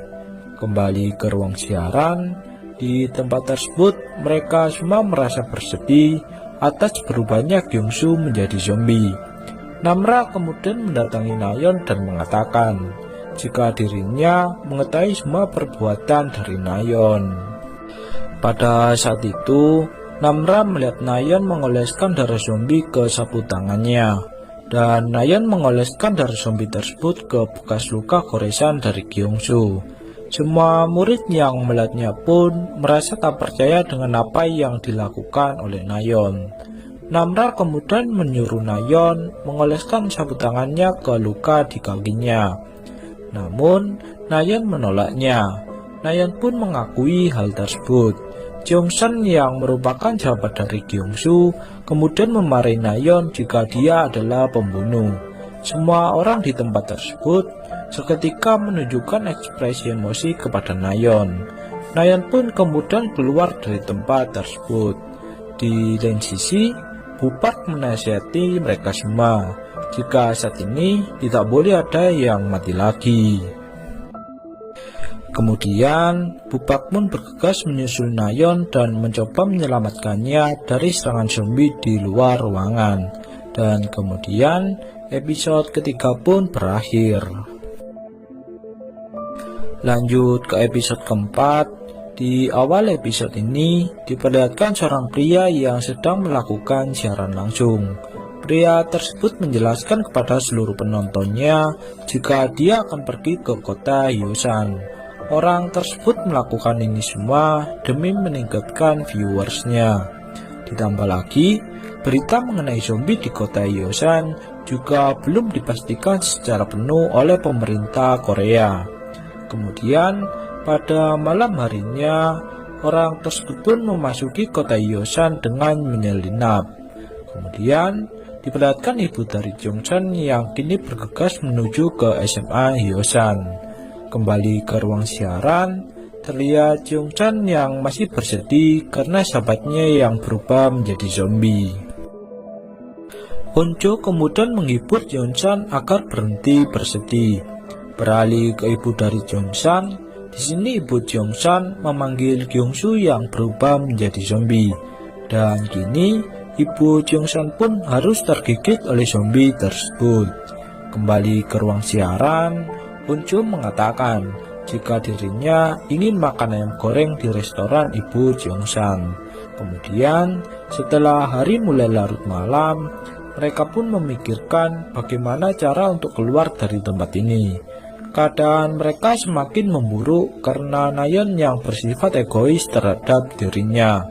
Kembali ke ruang siaran, di tempat tersebut mereka semua merasa bersedih atas berubahnya Gyeongsu menjadi zombie. Namra kemudian mendatangi Nayeon dan mengatakan jika dirinya mengetahui semua perbuatan dari Nayeon. Pada saat itu, Namra melihat Nayeon mengoleskan darah zombie ke sapu tangannya, dan Nayeon mengoleskan darah zombie tersebut ke bekas luka goresan dari Gyeongsu. Semua murid yang melihatnya pun merasa tak percaya dengan apa yang dilakukan oleh Nayeon. Namra kemudian menyuruh Nayeon mengoleskan sapu tangannya ke luka di kakinya. Namun, Nayeon menolaknya. Nayeon pun mengakui hal tersebut. Jeongsan yang merupakan sahabat dari Gyeongsu kemudian memarahi Nayeon jika dia adalah pembunuh. Semua orang di tempat tersebut seketika menunjukkan ekspresi emosi kepada Nayeon. Nayeon pun kemudian keluar dari tempat tersebut. Di lain sisi, Bupak menasihati mereka semua jika saat ini tidak boleh ada yang mati lagi. Kemudian, Bupak pun bergegas menyusul Nayeon dan mencoba menyelamatkannya dari serangan zombie di luar ruangan. Dan kemudian, episode ketiga pun berakhir. Lanjut ke episode keempat. Di awal episode ini, diperlihatkan seorang pria yang sedang melakukan siaran langsung. Pria tersebut menjelaskan kepada seluruh penontonnya jika dia akan pergi ke kota Hyosan. Orang tersebut melakukan ini semua demi meningkatkan viewersnya. Ditambah lagi, berita mengenai zombie di kota Hyosan juga belum dipastikan secara penuh oleh pemerintah Korea. Kemudian, pada malam harinya, orang tersebut pun memasuki kota Hyosan dengan menyelinap. Kemudian, diperlihatkan ibu dari Jeongsan yang kini bergegas menuju ke SMA Hyosan. Kembali ke ruang siaran, terlihat Jeongsan yang masih bersedih karena sahabatnya yang berubah menjadi zombie. Eunjo kemudian menghibur Jeongsan agar berhenti bersedih. Beralih ke ibu dari Jeongsan, di sini ibu Jeongsan memanggil Gyeongsu yang berubah menjadi zombie. Dan kini ibu Jeongsan pun harus tergigit oleh zombie tersebut. Kembali ke ruang siaran, Eunjo mengatakan jika dirinya ingin makan ayam goreng di restoran ibu Jeongsan. Kemudian setelah hari mulai larut malam, mereka pun memikirkan bagaimana cara untuk keluar dari tempat ini. Keadaan mereka semakin memburuk karena Nayeon yang bersifat egois terhadap dirinya.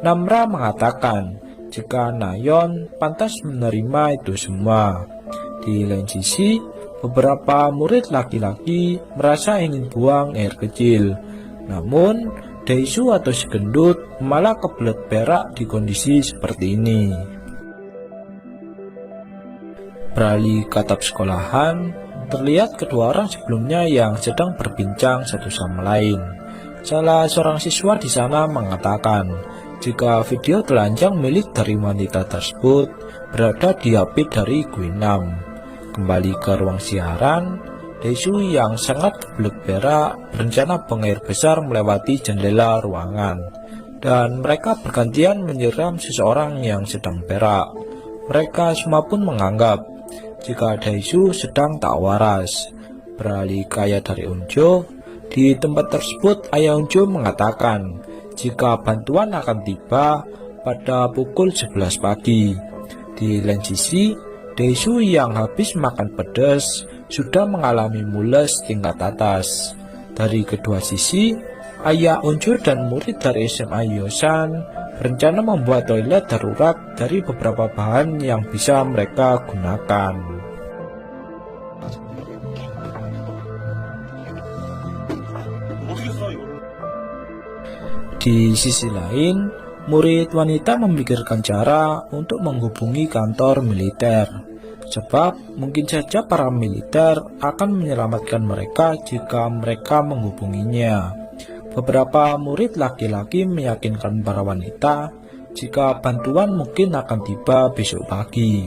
Namra mengatakan jika Nayeon pantas menerima itu semua. Di lain sisi, beberapa murid laki-laki merasa ingin buang air kecil. Namun, Daesu atau si gendut malah kebelet berak di kondisi seperti ini. Beralih ke atap sekolahan, terlihat kedua orang sebelumnya yang sedang berbincang satu sama lain. Salah seorang siswa di sana mengatakan jika video telanjang milik dari wanita tersebut berada di HP dari Guinam. Kembali ke ruang siaran, Daesu yang sangat kebelet berak berencana buang air besar melewati jendela ruangan, dan mereka bergantian menyiram seseorang yang sedang berak. Mereka semua pun menganggap jika Daesu sedang tak waras. Beralih ke ayah dari Unjo, di tempat tersebut ayah Unjo mengatakan jika bantuan akan tiba pada pukul 11 pagi. Di lain sisi, Daesu yang habis makan pedas sudah mengalami mules tingkat atas. Dari kedua sisi, ayah Unjo dan murid dari SMA Hyosan berencana membuat toilet darurat dari beberapa bahan yang bisa mereka gunakan. Di sisi lain, murid wanita memikirkan cara untuk menghubungi kantor militer, sebab mungkin saja para militer akan menyelamatkan mereka jika mereka menghubunginya. Beberapa murid laki-laki meyakinkan para wanita jika bantuan mungkin akan tiba besok pagi.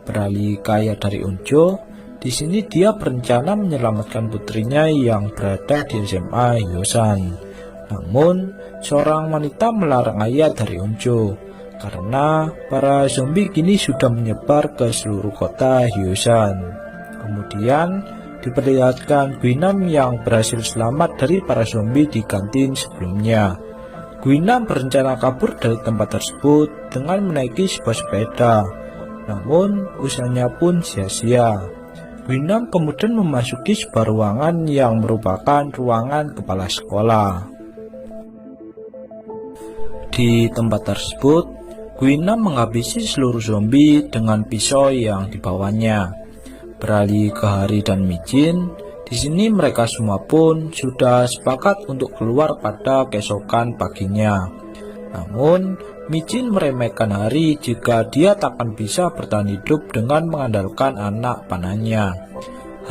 Beralih ke ayah dari Unjo, di sini dia berencana menyelamatkan putrinya yang berada di SMA Hyosan. Namun, seorang wanita melarang ayah dari Unjo karena para zombie kini sudah menyebar ke seluruh kota Hyosan. Kemudian diperlihatkan Guinam yang berhasil selamat dari para zombie di kantin sebelumnya. Guinam berencana kabur dari tempat tersebut dengan menaiki sebuah sepeda, namun usahanya pun sia-sia. Guinam kemudian memasuki sebuah ruangan yang merupakan ruangan kepala sekolah. Di tempat tersebut, Guinam menghabisi seluruh zombie dengan pisau yang dibawanya. Beralih ke Hari dan Mijin, di sini mereka semua pun sudah sepakat untuk keluar pada keesokan paginya. Namun, Mijin meremehkan Hari jika dia takkan bisa bertahan hidup dengan mengandalkan anak panahnya.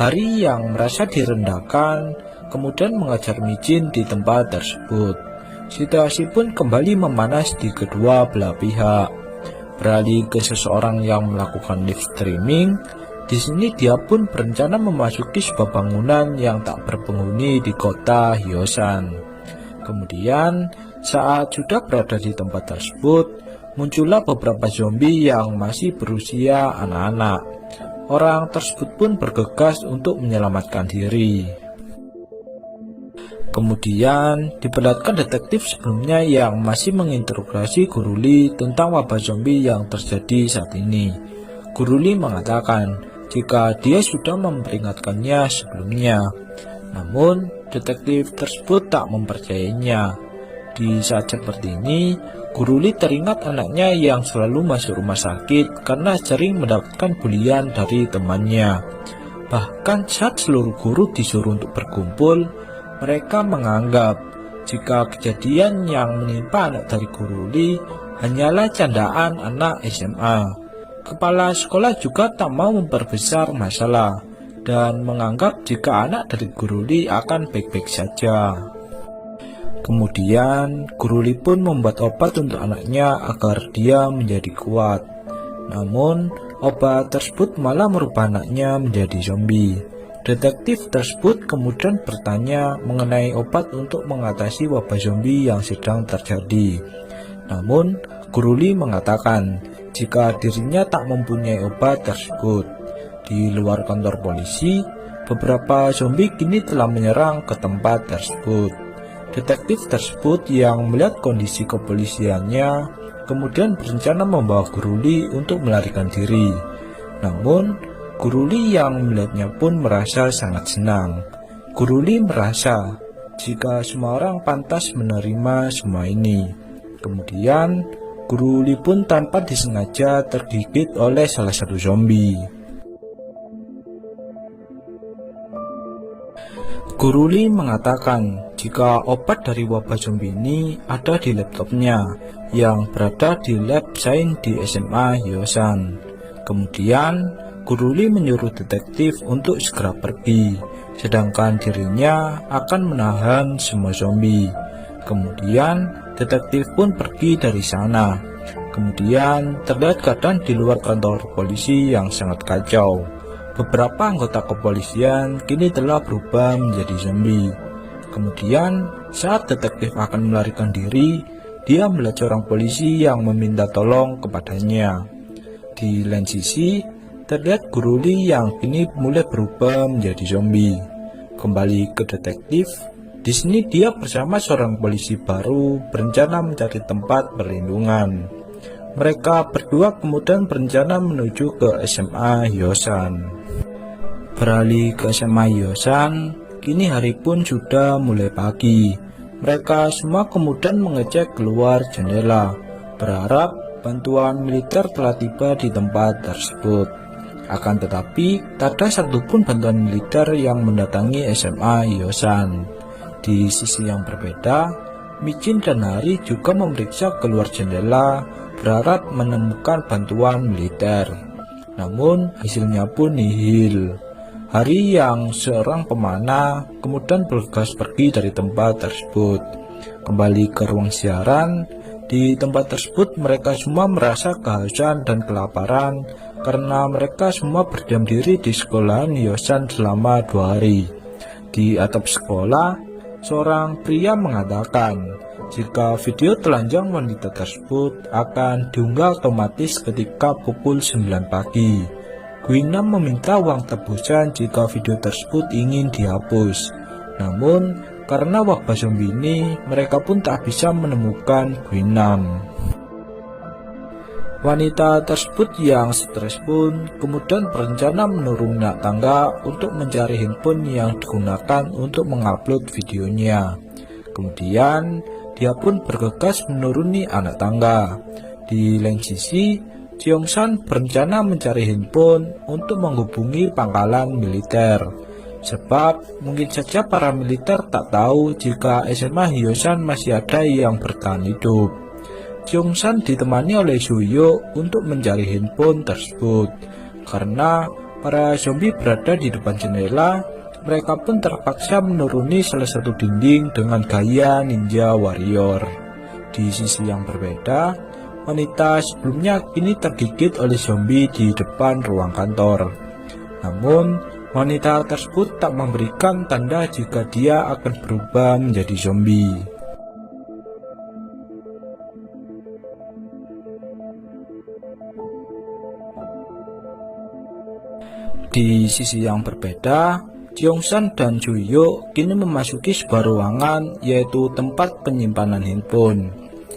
Hari yang merasa direndahkan kemudian mengajar Mijin di tempat tersebut. Situasi pun kembali memanas di kedua belah pihak. Beralih ke seseorang yang melakukan live streaming, di sini dia pun berencana memasuki sebuah bangunan yang tak berpenghuni di kota Hyosan. Kemudian, saat sudah berada di tempat tersebut, muncullah beberapa zombie yang masih berusia anak-anak. Orang tersebut pun bergegas untuk menyelamatkan diri. Kemudian diperlihatkan detektif sebelumnya yang masih menginterogasi Guru Lee tentang wabah zombie yang terjadi saat ini. Guru Lee mengatakan jika dia sudah memperingatkannya sebelumnya, namun detektif tersebut tak mempercayainya. Di saat seperti ini, Guru Lee teringat anaknya yang selalu masuk rumah sakit karena sering mendapatkan bulian dari temannya. Bahkan saat seluruh guru disuruh untuk berkumpul, mereka menganggap jika kejadian yang menimpa anak dari Guru Lee hanyalah candaan anak SMA. Kepala sekolah juga tak mau memperbesar masalah dan menganggap jika anak dari Guru Lee akan baik-baik saja. Kemudian Guru Lee pun membuat obat untuk anaknya agar dia menjadi kuat. Namun obat tersebut malah merubah anaknya menjadi zombie. Detektif tersebut kemudian bertanya mengenai obat untuk mengatasi wabah zombie yang sedang terjadi. Namun, Guru Lee mengatakan jika dirinya tak mempunyai obat tersebut. Di luar kantor polisi, beberapa zombie kini telah menyerang ke tempat tersebut. Detektif tersebut yang melihat kondisi kepolisiannya kemudian berencana membawa Guru Lee untuk melarikan diri. Namun, Guru Lee yang melihatnya pun merasa sangat senang. Guru Lee merasa jika semua orang pantas menerima semua ini. Kemudian, Guru Lee pun tanpa disengaja tergigit oleh salah satu zombie. Guru Lee mengatakan jika obat dari wabah zombie ini ada di laptopnya yang berada di lab sains di SMA Hyosan. Kemudian, Guru Li menyuruh detektif untuk segera pergi, sedangkan dirinya akan menahan semua zombie. Kemudian detektif pun pergi dari sana. Kemudian terlihat keadaan di luar kantor polisi yang sangat kacau. Beberapa anggota kepolisian kini telah berubah menjadi zombie. Kemudian saat detektif akan melarikan diri, dia melihat seorang polisi yang meminta tolong kepadanya. Di lain sisi, terlihat Guru Li yang kini mulai berubah menjadi zombie. Kembali ke detektif, di sini dia bersama seorang polisi baru berencana mencari tempat perlindungan. Mereka berdua kemudian berencana menuju ke SMA Hyosan. Beralih ke SMA Hyosan, kini hari pun sudah mulai pagi. Mereka semua kemudian mengecek keluar jendela, berharap bantuan militer telah tiba di tempat tersebut. Akan tetapi, tak ada satupun bantuan militer yang mendatangi SMA Hyosan. Di sisi yang berbeda, Michin dan Hari juga memeriksa keluar jendela, berharap menemukan bantuan militer. Namun, hasilnya pun nihil. Hari yang seorang pemanah kemudian bergegas pergi dari tempat tersebut. Kembali ke ruang siaran, di tempat tersebut mereka semua merasa kehausan dan kelaparan karena mereka semua berdiam diri di sekolahan Hyosan selama 2 hari. Di atap sekolah, seorang pria mengatakan jika video telanjang wanita tersebut akan diunggah otomatis ketika pukul 9 pagi. Guinam meminta uang tebusan jika video tersebut ingin dihapus. Namun, karena wabah zombie ini, mereka pun tak bisa menemukan Guinam. Wanita tersebut yang stres pun kemudian berencana menuruni tangga untuk mencari handphone yang digunakan untuk mengupload videonya. Kemudian, dia pun bergegas menuruni anak tangga. Di lain sisi, Cheong-san berencana mencari handphone untuk menghubungi pangkalan militer. Sebab mungkin saja para militer tak tahu jika SMA Hyosan masih ada yang bertahan hidup. Cheong-san ditemani oleh Suyo untuk mencari handphone tersebut. Karena para zombie berada di depan jendela, mereka pun terpaksa menuruni salah satu dinding dengan gaya ninja warrior. Di sisi yang berbeda, wanita sebelumnya kini tergigit oleh zombie di depan ruang kantor. Namun, wanita tersebut tak memberikan tanda jika dia akan berubah menjadi zombie. Di sisi yang berbeda, Cheong-san dan Suyo kini memasuki sebuah ruangan yaitu tempat penyimpanan handphone.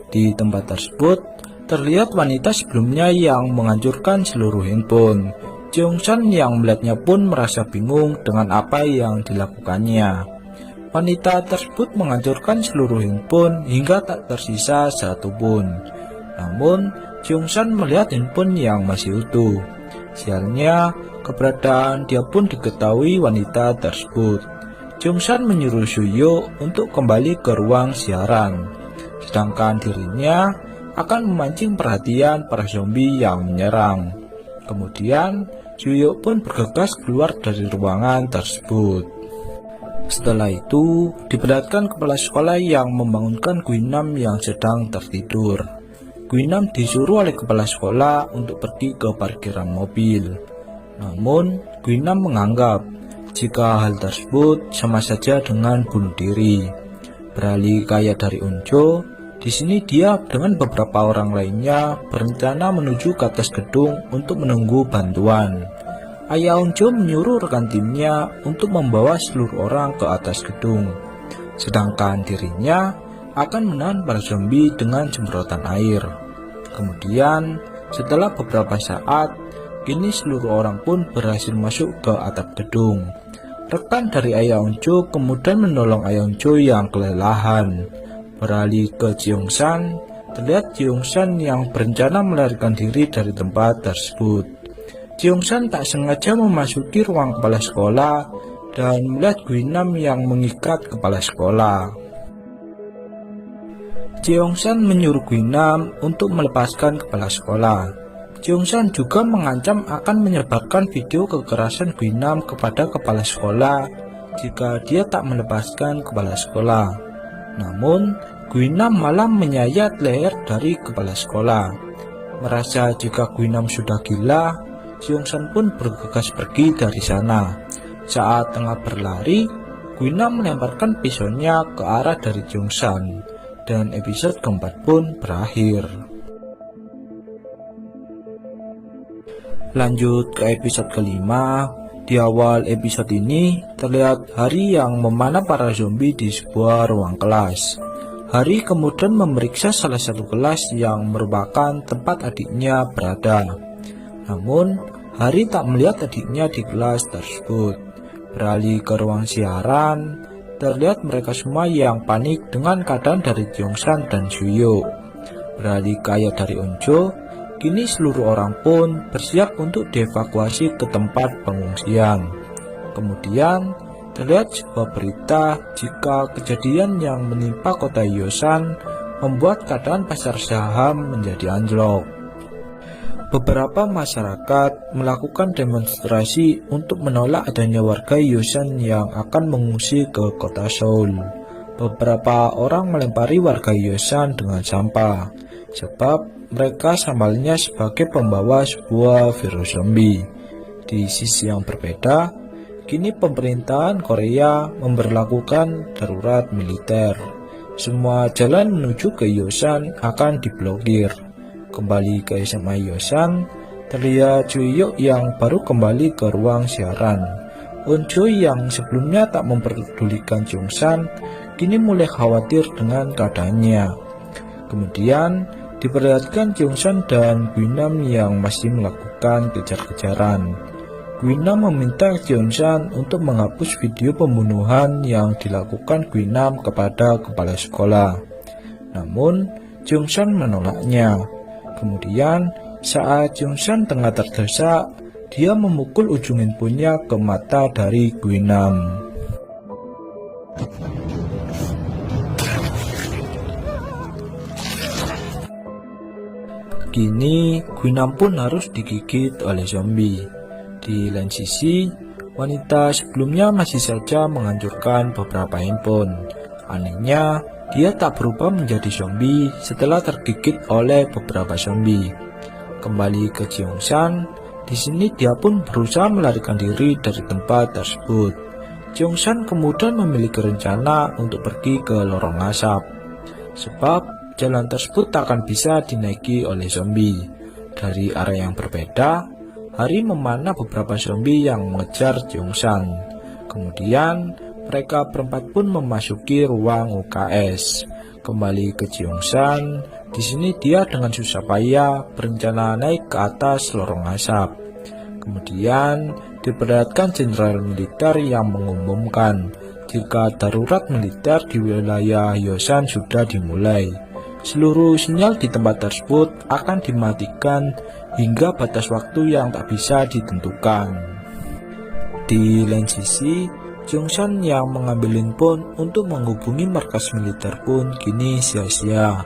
Di tempat tersebut, terlihat wanita sebelumnya yang menghancurkan seluruh handphone. Cheong-san yang melihatnya pun merasa bingung dengan apa yang dilakukannya. Wanita tersebut menghancurkan seluruh handphone hingga tak tersisa satu pun. Namun, Cheong-san melihat handphone yang masih utuh. Sialnya, keberadaan dia pun diketahui wanita tersebut. Cheong-san menyuruh Suyo untuk kembali ke ruang siaran, sedangkan dirinya akan memancing perhatian para zombie yang menyerang. Kemudian, Suyo pun bergegas keluar dari ruangan tersebut. Setelah itu, diperlihatkan kepala sekolah yang membangunkan Guinam yang sedang tertidur. Guinam disuruh oleh kepala sekolah untuk pergi ke parkiran mobil. Namun, Guinam menganggap jika hal tersebut sama saja dengan bunuh diri. Beralih ke ayah dari Unjo, di sini dia dengan beberapa orang lainnya berencana menuju ke atas gedung untuk menunggu bantuan. Ayah Unjo menyuruh rekan timnya untuk membawa seluruh orang ke atas gedung, sedangkan dirinya akan menahan para zombie dengan semprotan air. Kemudian, setelah beberapa saat, kini seluruh orang pun berhasil masuk ke atap gedung. Rekan dari Ayah Unjo kemudian menolong Ayah Unjo yang kelelahan. Beralih ke Cheong-san, terlihat Cheong-san yang berencana melarikan diri dari tempat tersebut. Cheong-san tak sengaja memasuki ruang kepala sekolah dan melihat Guinam yang mengikat kepala sekolah. Cheong-san menyuruh Guinam untuk melepaskan kepala sekolah. Jeongsan juga mengancam akan menyebarkan video kekerasan Guinam kepada kepala sekolah jika dia tak melepaskan kepala sekolah. Namun, Guinam malah menyayat leher dari kepala sekolah. Merasa jika Guinam sudah gila, Jeongsan pun bergegas pergi dari sana. Saat tengah berlari, Guinam melemparkan pisaunya ke arah dari Jeongsan, dan episode keempat pun berakhir. Lanjut ke episode kelima. Di awal episode ini terlihat Hari yang memanah para zombie di sebuah ruang kelas. Hari kemudian memeriksa salah satu kelas yang merupakan tempat adiknya berada. Namun, Hari tak melihat adiknya di kelas tersebut. Beralih ke ruang siaran, terlihat mereka semua yang panik dengan keadaan dari Jeongsan dan Suyuk. Beralih ke ayat dari Onjo, kini seluruh orang pun bersiap untuk dievakuasi ke tempat pengungsian. Kemudian, terlihat sebuah berita jika kejadian yang menimpa kota Hyosan membuat keadaan pasar saham menjadi anjlok. Beberapa masyarakat melakukan demonstrasi untuk menolak adanya warga Hyosan yang akan mengungsi ke kota Seoul. Beberapa orang melempari warga Hyosan dengan sampah, sebab mereka sambalnya sebagai pembawa sebuah virus zombie. Di sisi yang berbeda, kini pemerintahan Korea memberlakukan darurat militer. Semua jalan menuju ke Hyosan akan diblokir. Kembali ke SMA Hyosan, terlihat Suyuk yang baru kembali ke ruang siaran. Onjo yang sebelumnya tak memperdulikan Jeongsan, kini mulai khawatir dengan keadaannya. Kemudian, diperlihatkan Jeongsan dan Guinam yang masih melakukan kejar-kejaran. Guinam meminta Jeongsan untuk menghapus video pembunuhan yang dilakukan Guinam kepada kepala sekolah. Namun, Jeongsan menolaknya. Kemudian, saat Jeongsan tengah terdesak, dia memukul ujung handphonenya ke mata dari Guinam. Kini, Guinam pun harus digigit oleh zombie. Di lain sisi, wanita sebelumnya masih saja menghancurkan beberapa handphone. Anehnya, dia tak berubah menjadi zombie setelah tergigit oleh beberapa zombie. Kembali ke Jeongsan, di sini dia pun berusaha melarikan diri dari tempat tersebut. Jeongsan kemudian memiliki rencana untuk pergi ke lorong asap, sebab jalan tersebut tak akan bisa dinaiki oleh zombie. Dari arah yang berbeda, Hari memanah beberapa zombie yang mengejar Jeongsan. Kemudian, mereka berempat pun memasuki ruang UKS. Kembali ke Jeongsan, di sini dia dengan susah payah berencana naik ke atas lorong asap. Kemudian, diperlihatkan jenderal militer yang mengumumkan jika darurat militer di wilayah Hyosan sudah dimulai. Seluruh sinyal di tempat tersebut akan dimatikan hingga batas waktu yang tak bisa ditentukan. Di lain sisi, Jeongsan yang mengambil handphone untuk menghubungi markas militer pun kini sia-sia,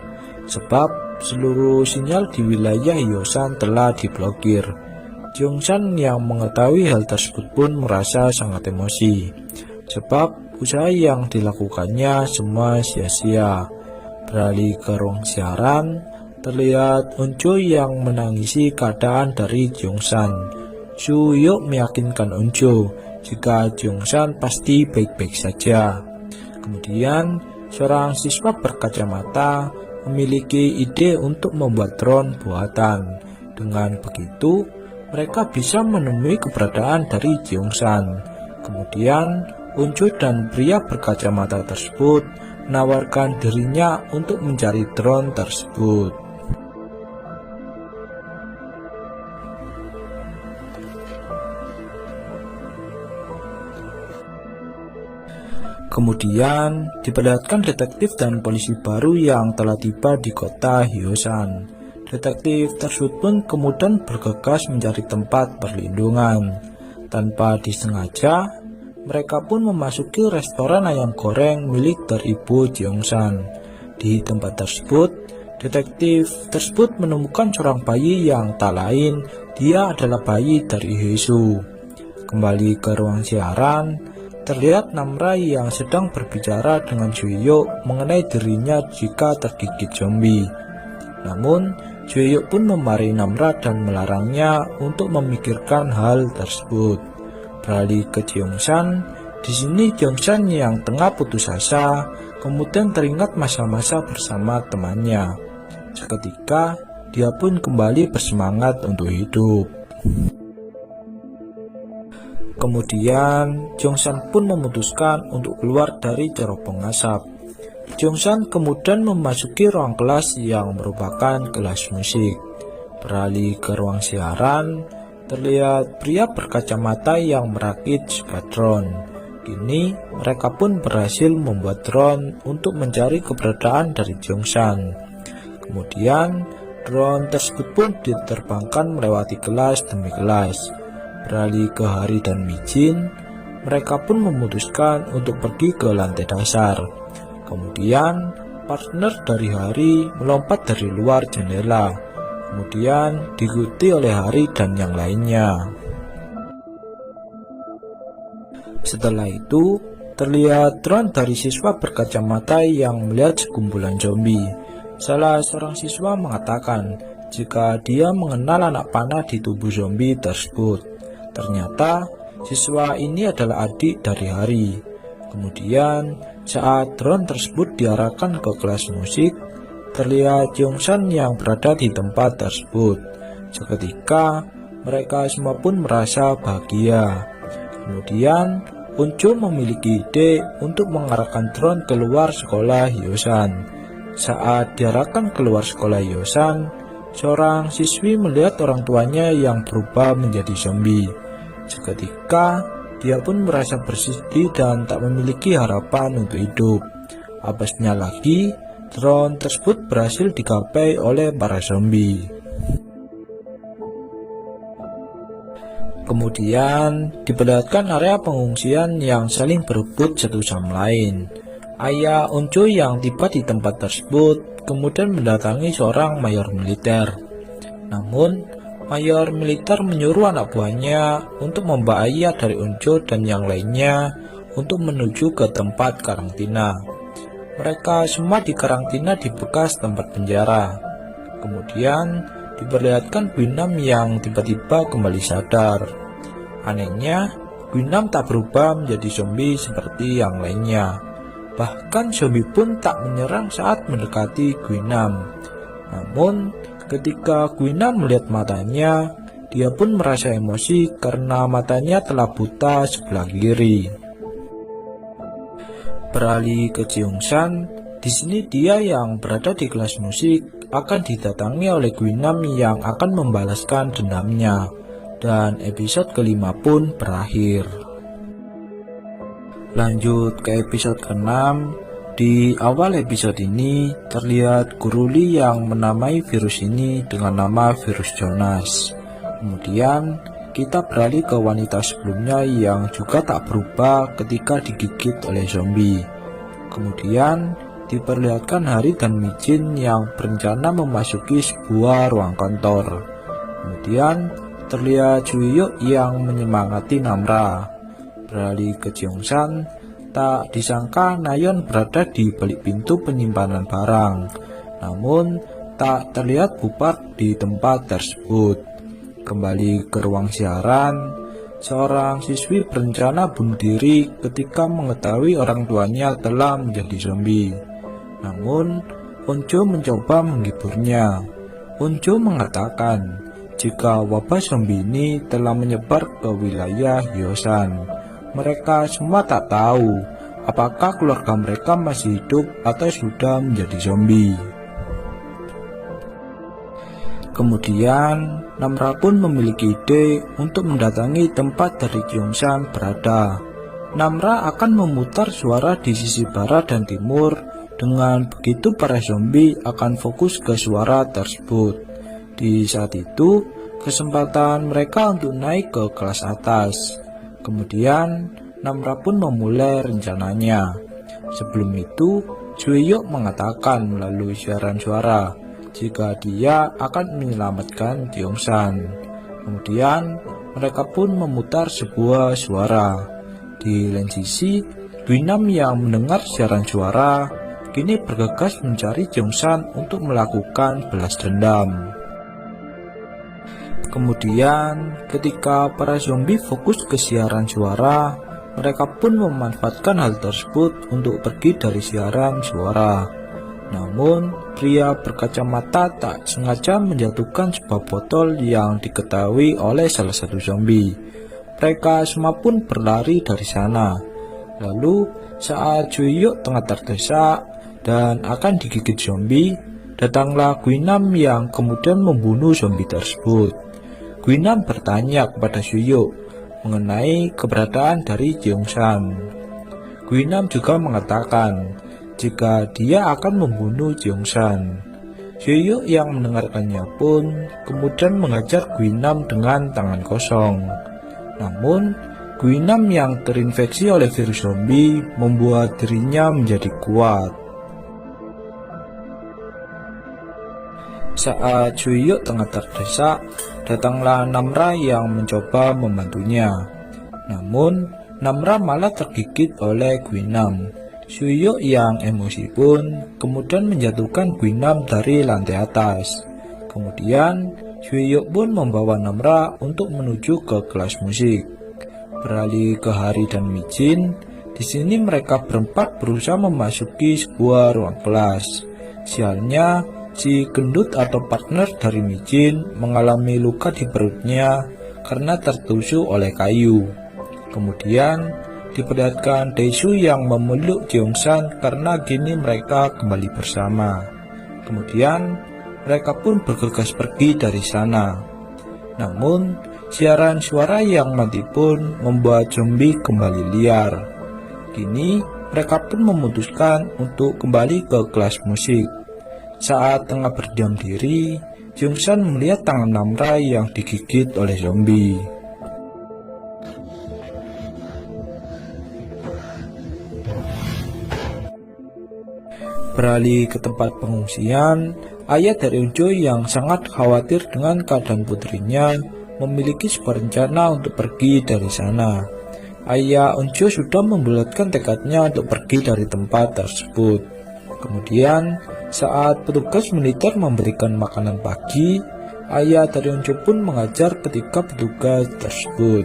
sebab seluruh sinyal di wilayah Hyosan telah diblokir. Jeongsan yang mengetahui hal tersebut pun merasa sangat emosi, sebab usaha yang dilakukannya semua sia-sia. Beralih ke ruang siaran, terlihat Onjo yang menangisi keadaan dari Jeongsan. Suyuk meyakinkan Onjo jika Jeongsan pasti baik-baik saja. Kemudian, seorang siswa berkacamata memiliki ide untuk membuat drone buatan. Dengan begitu, mereka bisa menemui keberadaan dari Jeongsan. Kemudian, Onjo dan pria berkacamata tersebut menawarkan dirinya untuk mencari drone tersebut. Kemudian diperlihatkan detektif dan polisi baru yang telah tiba di kota Hyosan. Detektif tersebut pun kemudian bergegas mencari tempat perlindungan. Tanpa disengaja, mereka pun memasuki restoran ayam goreng milik dari ibu Jeongsan. Di tempat tersebut, detektif tersebut menemukan seorang bayi yang tak lain, dia adalah bayi dari Hesu. Kembali ke ruang siaran, terlihat Namra yang sedang berbicara dengan Jueyok mengenai dirinya jika tergigit zombie. Namun, Jueyok pun memarahi Namra dan melarangnya untuk memikirkan hal tersebut. Beralih ke Jeongsan, di sini Jeongsan yang tengah putus asa, kemudian teringat masa-masa bersama temannya. Seketika, dia pun kembali bersemangat untuk hidup. Kemudian, Jeongsan pun memutuskan untuk keluar dari cerobong asap. Jeongsan kemudian memasuki ruang kelas yang merupakan kelas musik. Beralih ke ruang siaran, terlihat pria berkacamata yang merakit sebuah drone. Kini, mereka pun berhasil membuat drone untuk mencari keberadaan dari Jeongsan. Kemudian, drone tersebut pun diterbangkan melewati kelas demi kelas. Beralih ke Hari dan Mijin, mereka pun memutuskan untuk pergi ke lantai dasar. Kemudian, partner dari Hari melompat dari luar jendela. Kemudian, diikuti oleh Hari dan yang lainnya. Setelah itu, terlihat drone dari siswa berkacamata yang melihat sekumpulan zombie. Salah seorang siswa mengatakan jika dia mengenal anak panah di tubuh zombie tersebut. Ternyata, siswa ini adalah adik dari Hari. Kemudian, saat drone tersebut diarahkan ke kelas musik, terlihat Jeongsan yang berada di tempat tersebut. Seketika, mereka semua pun merasa bahagia. Kemudian, Unjo memiliki ide untuk mengarahkan drone keluar sekolah Hyosan. Saat diarahkan keluar sekolah Hyosan, seorang siswi melihat orang tuanya yang berubah menjadi zombie. Seketika, dia pun merasa bersedih dan tak memiliki harapan untuk hidup. Apesnya lagi, drone tersebut berhasil digapai oleh para zombie. Kemudian, diperlihatkan area pengungsian yang saling berebut satu sama lain. Ayah Unjo yang tiba di tempat tersebut kemudian mendatangi seorang mayor militer. Namun, mayor militer menyuruh anak buahnya untuk membawa ayah dari Unjo dan yang lainnya untuk menuju ke tempat karantina. Mereka semua dikarantina di bekas tempat penjara. Kemudian, diperlihatkan Guinam yang tiba-tiba kembali sadar. Anehnya, Guinam tak berubah menjadi zombie seperti yang lainnya. Bahkan zombie pun tak menyerang saat mendekati Guinam. Namun, ketika Guinam melihat matanya, dia pun merasa emosi karena matanya telah buta sebelah kiri. Beralih ke Jeongsan, di sini dia yang berada di kelas musik akan didatangi oleh Guinam yang akan membalaskan dendamnya, dan episode kelima pun berakhir. Lanjut ke episode ke-6. Di awal episode ini terlihat guru Lee yang menamai virus ini dengan nama virus Jonas. Kemudian kita beralih ke wanita sebelumnya yang juga tak berubah ketika digigit oleh zombie. Kemudian diperlihatkan Hari dan Mijin yang berencana memasuki sebuah ruang kantor. Kemudian terlihat Jueyok yang menyemangati Namra. Beralih ke Jeongsan, tak disangka Nayeon berada di balik pintu penyimpanan barang. Namun tak terlihat Bupark di tempat tersebut. Kembali ke ruang siaran, seorang siswi berencana bunuh diri ketika mengetahui orang tuanya telah menjadi zombie. Namun, Unjo mencoba menghiburnya. Unjo mengatakan jika wabah zombie ini telah menyebar ke wilayah Hyosan. Mereka semua tak tahu apakah keluarga mereka masih hidup atau sudah menjadi zombie. Kemudian, Namra pun memiliki ide untuk mendatangi tempat dari Jeongsan berada. Namra akan memutar suara di sisi barat dan timur. Dengan begitu para zombie akan fokus ke suara tersebut. Di saat itu, kesempatan mereka untuk naik ke kelas atas. Kemudian, Namra pun memulai rencananya. Sebelum itu, Jueyok mengatakan melalui siaran suara jika dia akan menyelamatkan Gyeongsan. Kemudian mereka pun memutar sebuah suara. Di lain sisi, Guinam yang mendengar siaran suara kini bergegas mencari Gyeongsan untuk melakukan balas dendam. Kemudian ketika para zombie fokus ke siaran suara, mereka pun memanfaatkan hal tersebut untuk pergi dari siaran suara. Namun, pria berkacamata tak sengaja menjatuhkan sebuah botol yang diketahui oleh salah satu zombie. Mereka semua pun berlari dari sana. Lalu, saat Juhyuk tengah terdesak dan akan digigit zombie, datanglah Guinam yang kemudian membunuh zombie tersebut. Guinam bertanya kepada Juhyuk mengenai keberadaan dari Gyeongsan. Guinam juga mengatakan jika dia akan membunuh Gyeongsan. Juhyuk yang mendengarkannya pun kemudian mengajar Guinam dengan tangan kosong. Namun, Guinam yang terinfeksi oleh virus zombie membuat dirinya menjadi kuat. Saat Juhyuk tengah terdesak, datanglah Namra yang mencoba membantunya. Namun, Namra malah tergigit oleh Guinam. Juhyuk yang emosi pun kemudian menjatuhkan Guinam dari lantai atas. Kemudian, Juhyuk pun membawa Namra untuk menuju ke kelas musik. Beralih ke Hari dan Mijin, di sini mereka berempat berusaha memasuki sebuah ruang kelas. Sialnya, si gendut atau partner dari Mijin mengalami luka di perutnya karena tertusuk oleh kayu. Kemudian, diperlihatkan Daeshu yang memeluk Gyeongsan karena kini mereka kembali bersama. Kemudian, mereka pun bergegas pergi dari sana. Namun, siaran suara yang mati pun membuat zombie kembali liar. Kini, mereka pun memutuskan untuk kembali ke kelas musik. Saat tengah berdiam diri, Gyeongsan melihat tangan Namra yang digigit oleh zombie. Beralih ke tempat pengungsian, ayah dari Unjo yang sangat khawatir dengan keadaan putrinya memiliki sebuah rencana untuk pergi dari sana. Ayah Unjo sudah membulatkan tekadnya untuk pergi dari tempat tersebut. Kemudian, saat petugas militer memberikan makanan pagi, ayah dari Unjo pun mengajar ketika petugas tersebut.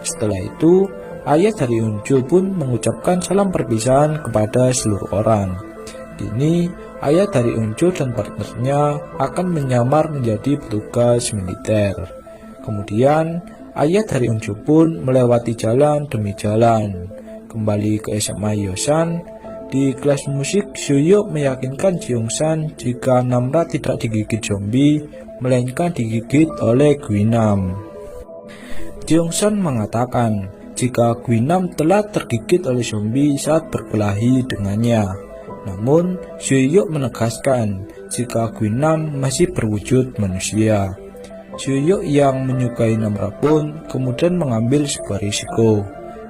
Setelah itu, ayah dari Unjo pun mengucapkan salam perpisahan kepada seluruh orang. Kini, ayah dari Unjo dan partnernya akan menyamar menjadi petugas militer. Kemudian, ayah dari Unjo pun melewati jalan demi jalan. Kembali ke SMA Hyosan, di kelas musik Juhyuk meyakinkan Gyeongsan jika Namra tidak digigit zombie, melainkan digigit oleh Guinam. Gyeongsan mengatakan jika Guinam telah tergigit oleh zombie saat berkelahi dengannya. Namun, Juhyuk menegaskan jika Guinam masih berwujud manusia. Juhyuk yang menyukai Namra pun kemudian mengambil sebuah risiko,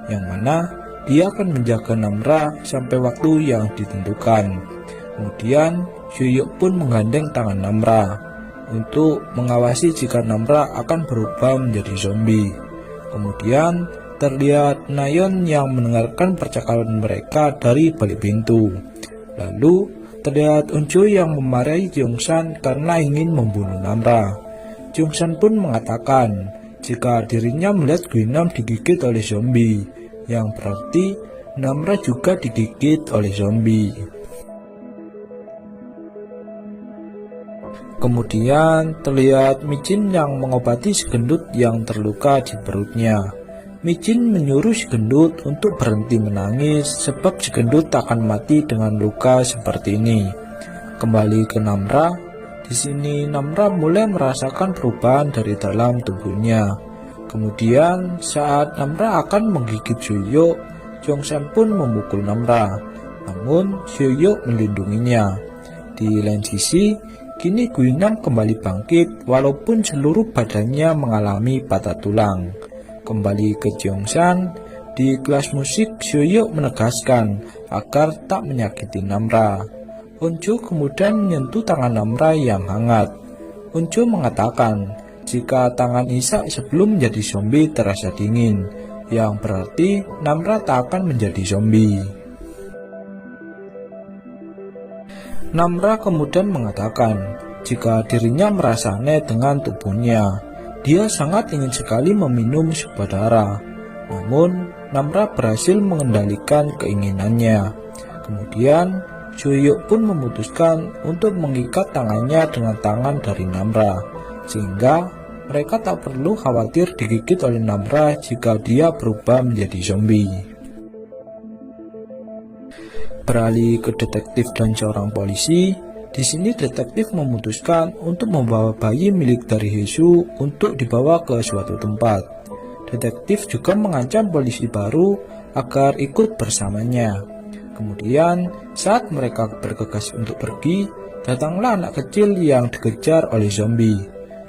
yang mana dia akan menjaga Namra sampai waktu yang ditentukan. Kemudian, Juhyuk pun menggandeng tangan Namra untuk mengawasi jika Namra akan berubah menjadi zombie. Kemudian, terlihat Nayeon yang mendengarkan percakapan mereka dari balik pintu. Lalu, terlihat Unjo yang memarahi Gyeongsan karena ingin membunuh Namra. Gyeongsan pun mengatakan jika dirinya melihat Guinam digigit oleh zombie, yang berarti Namra juga digigit oleh zombie. Kemudian, terlihat Mijin yang mengobati si gendut yang terluka di perutnya. Mijin menyuruh si gendut untuk berhenti menangis sebab si gendut akan mati dengan luka seperti ini. Kembali ke Namra, di sini Namra mulai merasakan perubahan dari dalam tubuhnya. Kemudian saat Namra akan menggigit Juhyuk, Gyeongsan pun memukul Namra. Namun Juhyuk melindunginya. Di lain sisi, kini Guinam kembali bangkit walaupun seluruh badannya mengalami patah tulang. Kembali ke Gyeongsan, di kelas musik Juhyuk menegaskan agar tak menyakiti Namra. Onjo kemudian menyentuh tangan Namra yang hangat. Onjo mengatakan jika tangan Ishak sebelum menjadi zombie terasa dingin, yang berarti Namra tak akan menjadi zombie. Namra kemudian mengatakan jika dirinya merasa aneh dengan tubuhnya. Dia sangat ingin sekali meminum sebuah darah. Namun Namra berhasil mengendalikan keinginannya. Kemudian Joyuk pun memutuskan untuk mengikat tangannya dengan tangan dari Namra, sehingga mereka tak perlu khawatir digigit oleh Namra jika dia berubah menjadi zombie. Beralih ke detektif dan seorang polisi, di sini detektif memutuskan untuk membawa bayi milik dari Hesu untuk dibawa ke suatu tempat. Detektif juga mengancam polisi baru agar ikut bersamanya. Kemudian, saat mereka bergegas untuk pergi, datanglah anak kecil yang dikejar oleh zombie.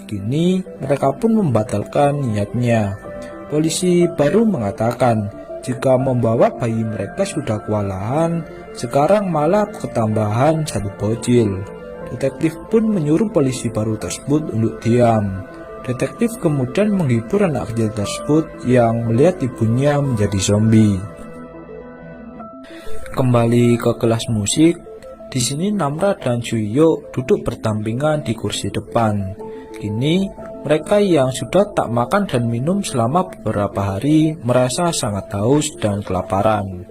Kini, mereka pun membatalkan niatnya. Polisi baru mengatakan jika membawa bayi mereka sudah kewalahan, sekarang malah ketambahan satu bocil. Detektif pun menyuruh polisi baru tersebut untuk diam. Detektif kemudian menghibur anak kecil tersebut yang melihat ibunya menjadi zombie. Kembali ke kelas musik, di sini Namra dan Joyuk duduk berdampingan di kursi depan. Kini mereka yang sudah tak makan dan minum selama beberapa hari merasa sangat haus dan kelaparan.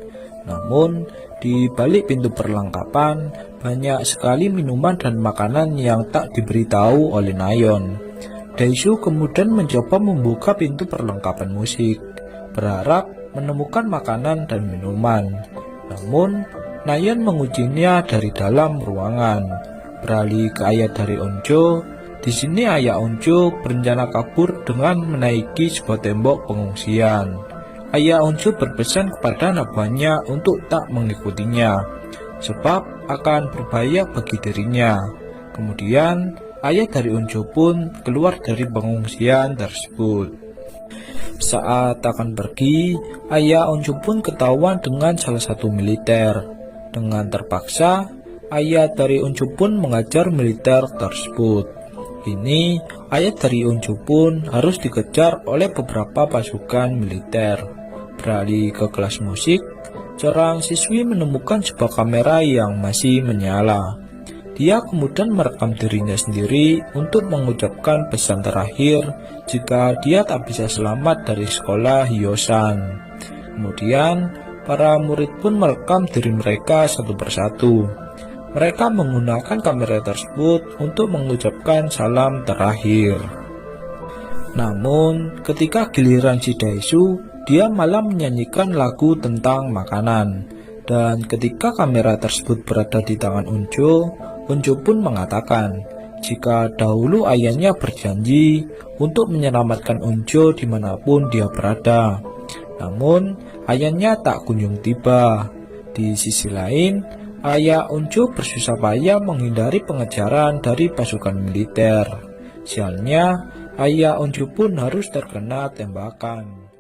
Namun di balik pintu perlengkapan banyak sekali minuman dan makanan yang tak diberitahu oleh Nayeon. Daesu kemudian mencoba membuka pintu perlengkapan musik, berharap menemukan makanan dan minuman. Namun Nayeon mengujinya dari dalam ruangan. Beralih ke ayah dari Onjo, di sini ayah Onjo berencana kabur dengan menaiki sebuah tembok pengungsian. Ayah Onjo berpesan kepada anak buahnya untuk tak mengikutinya, sebab akan berbahaya bagi dirinya. Kemudian ayah dari Onjo pun keluar dari pengungsian tersebut. Saat akan pergi, ayah Onjo pun ketahuan dengan salah satu militer. Dengan terpaksa, ayah dari Onjo pun mengajar militer tersebut. Kini, ayah dari Onjo pun harus dikejar oleh beberapa pasukan militer. Beralih ke kelas musik, seorang siswi menemukan sebuah kamera yang masih menyala. Dia kemudian merekam dirinya sendiri untuk mengucapkan pesan terakhir jika dia tak bisa selamat dari sekolah Hyosan. Kemudian, para murid pun merekam diri mereka satu persatu. Mereka menggunakan kamera tersebut untuk mengucapkan salam terakhir. Namun, ketika giliran si Daesu, dia malah menyanyikan lagu tentang makanan. Dan ketika kamera tersebut berada di tangan Onjo, Onjo pun mengatakan jika dahulu ayahnya berjanji untuk menyelamatkan Onjo dimanapun dia berada. Namun, ayahnya tak kunjung tiba. Di sisi lain, ayah Onjo bersusah payah menghindari pengejaran dari pasukan militer. Sialnya, ayah Onjo pun harus terkena tembakan.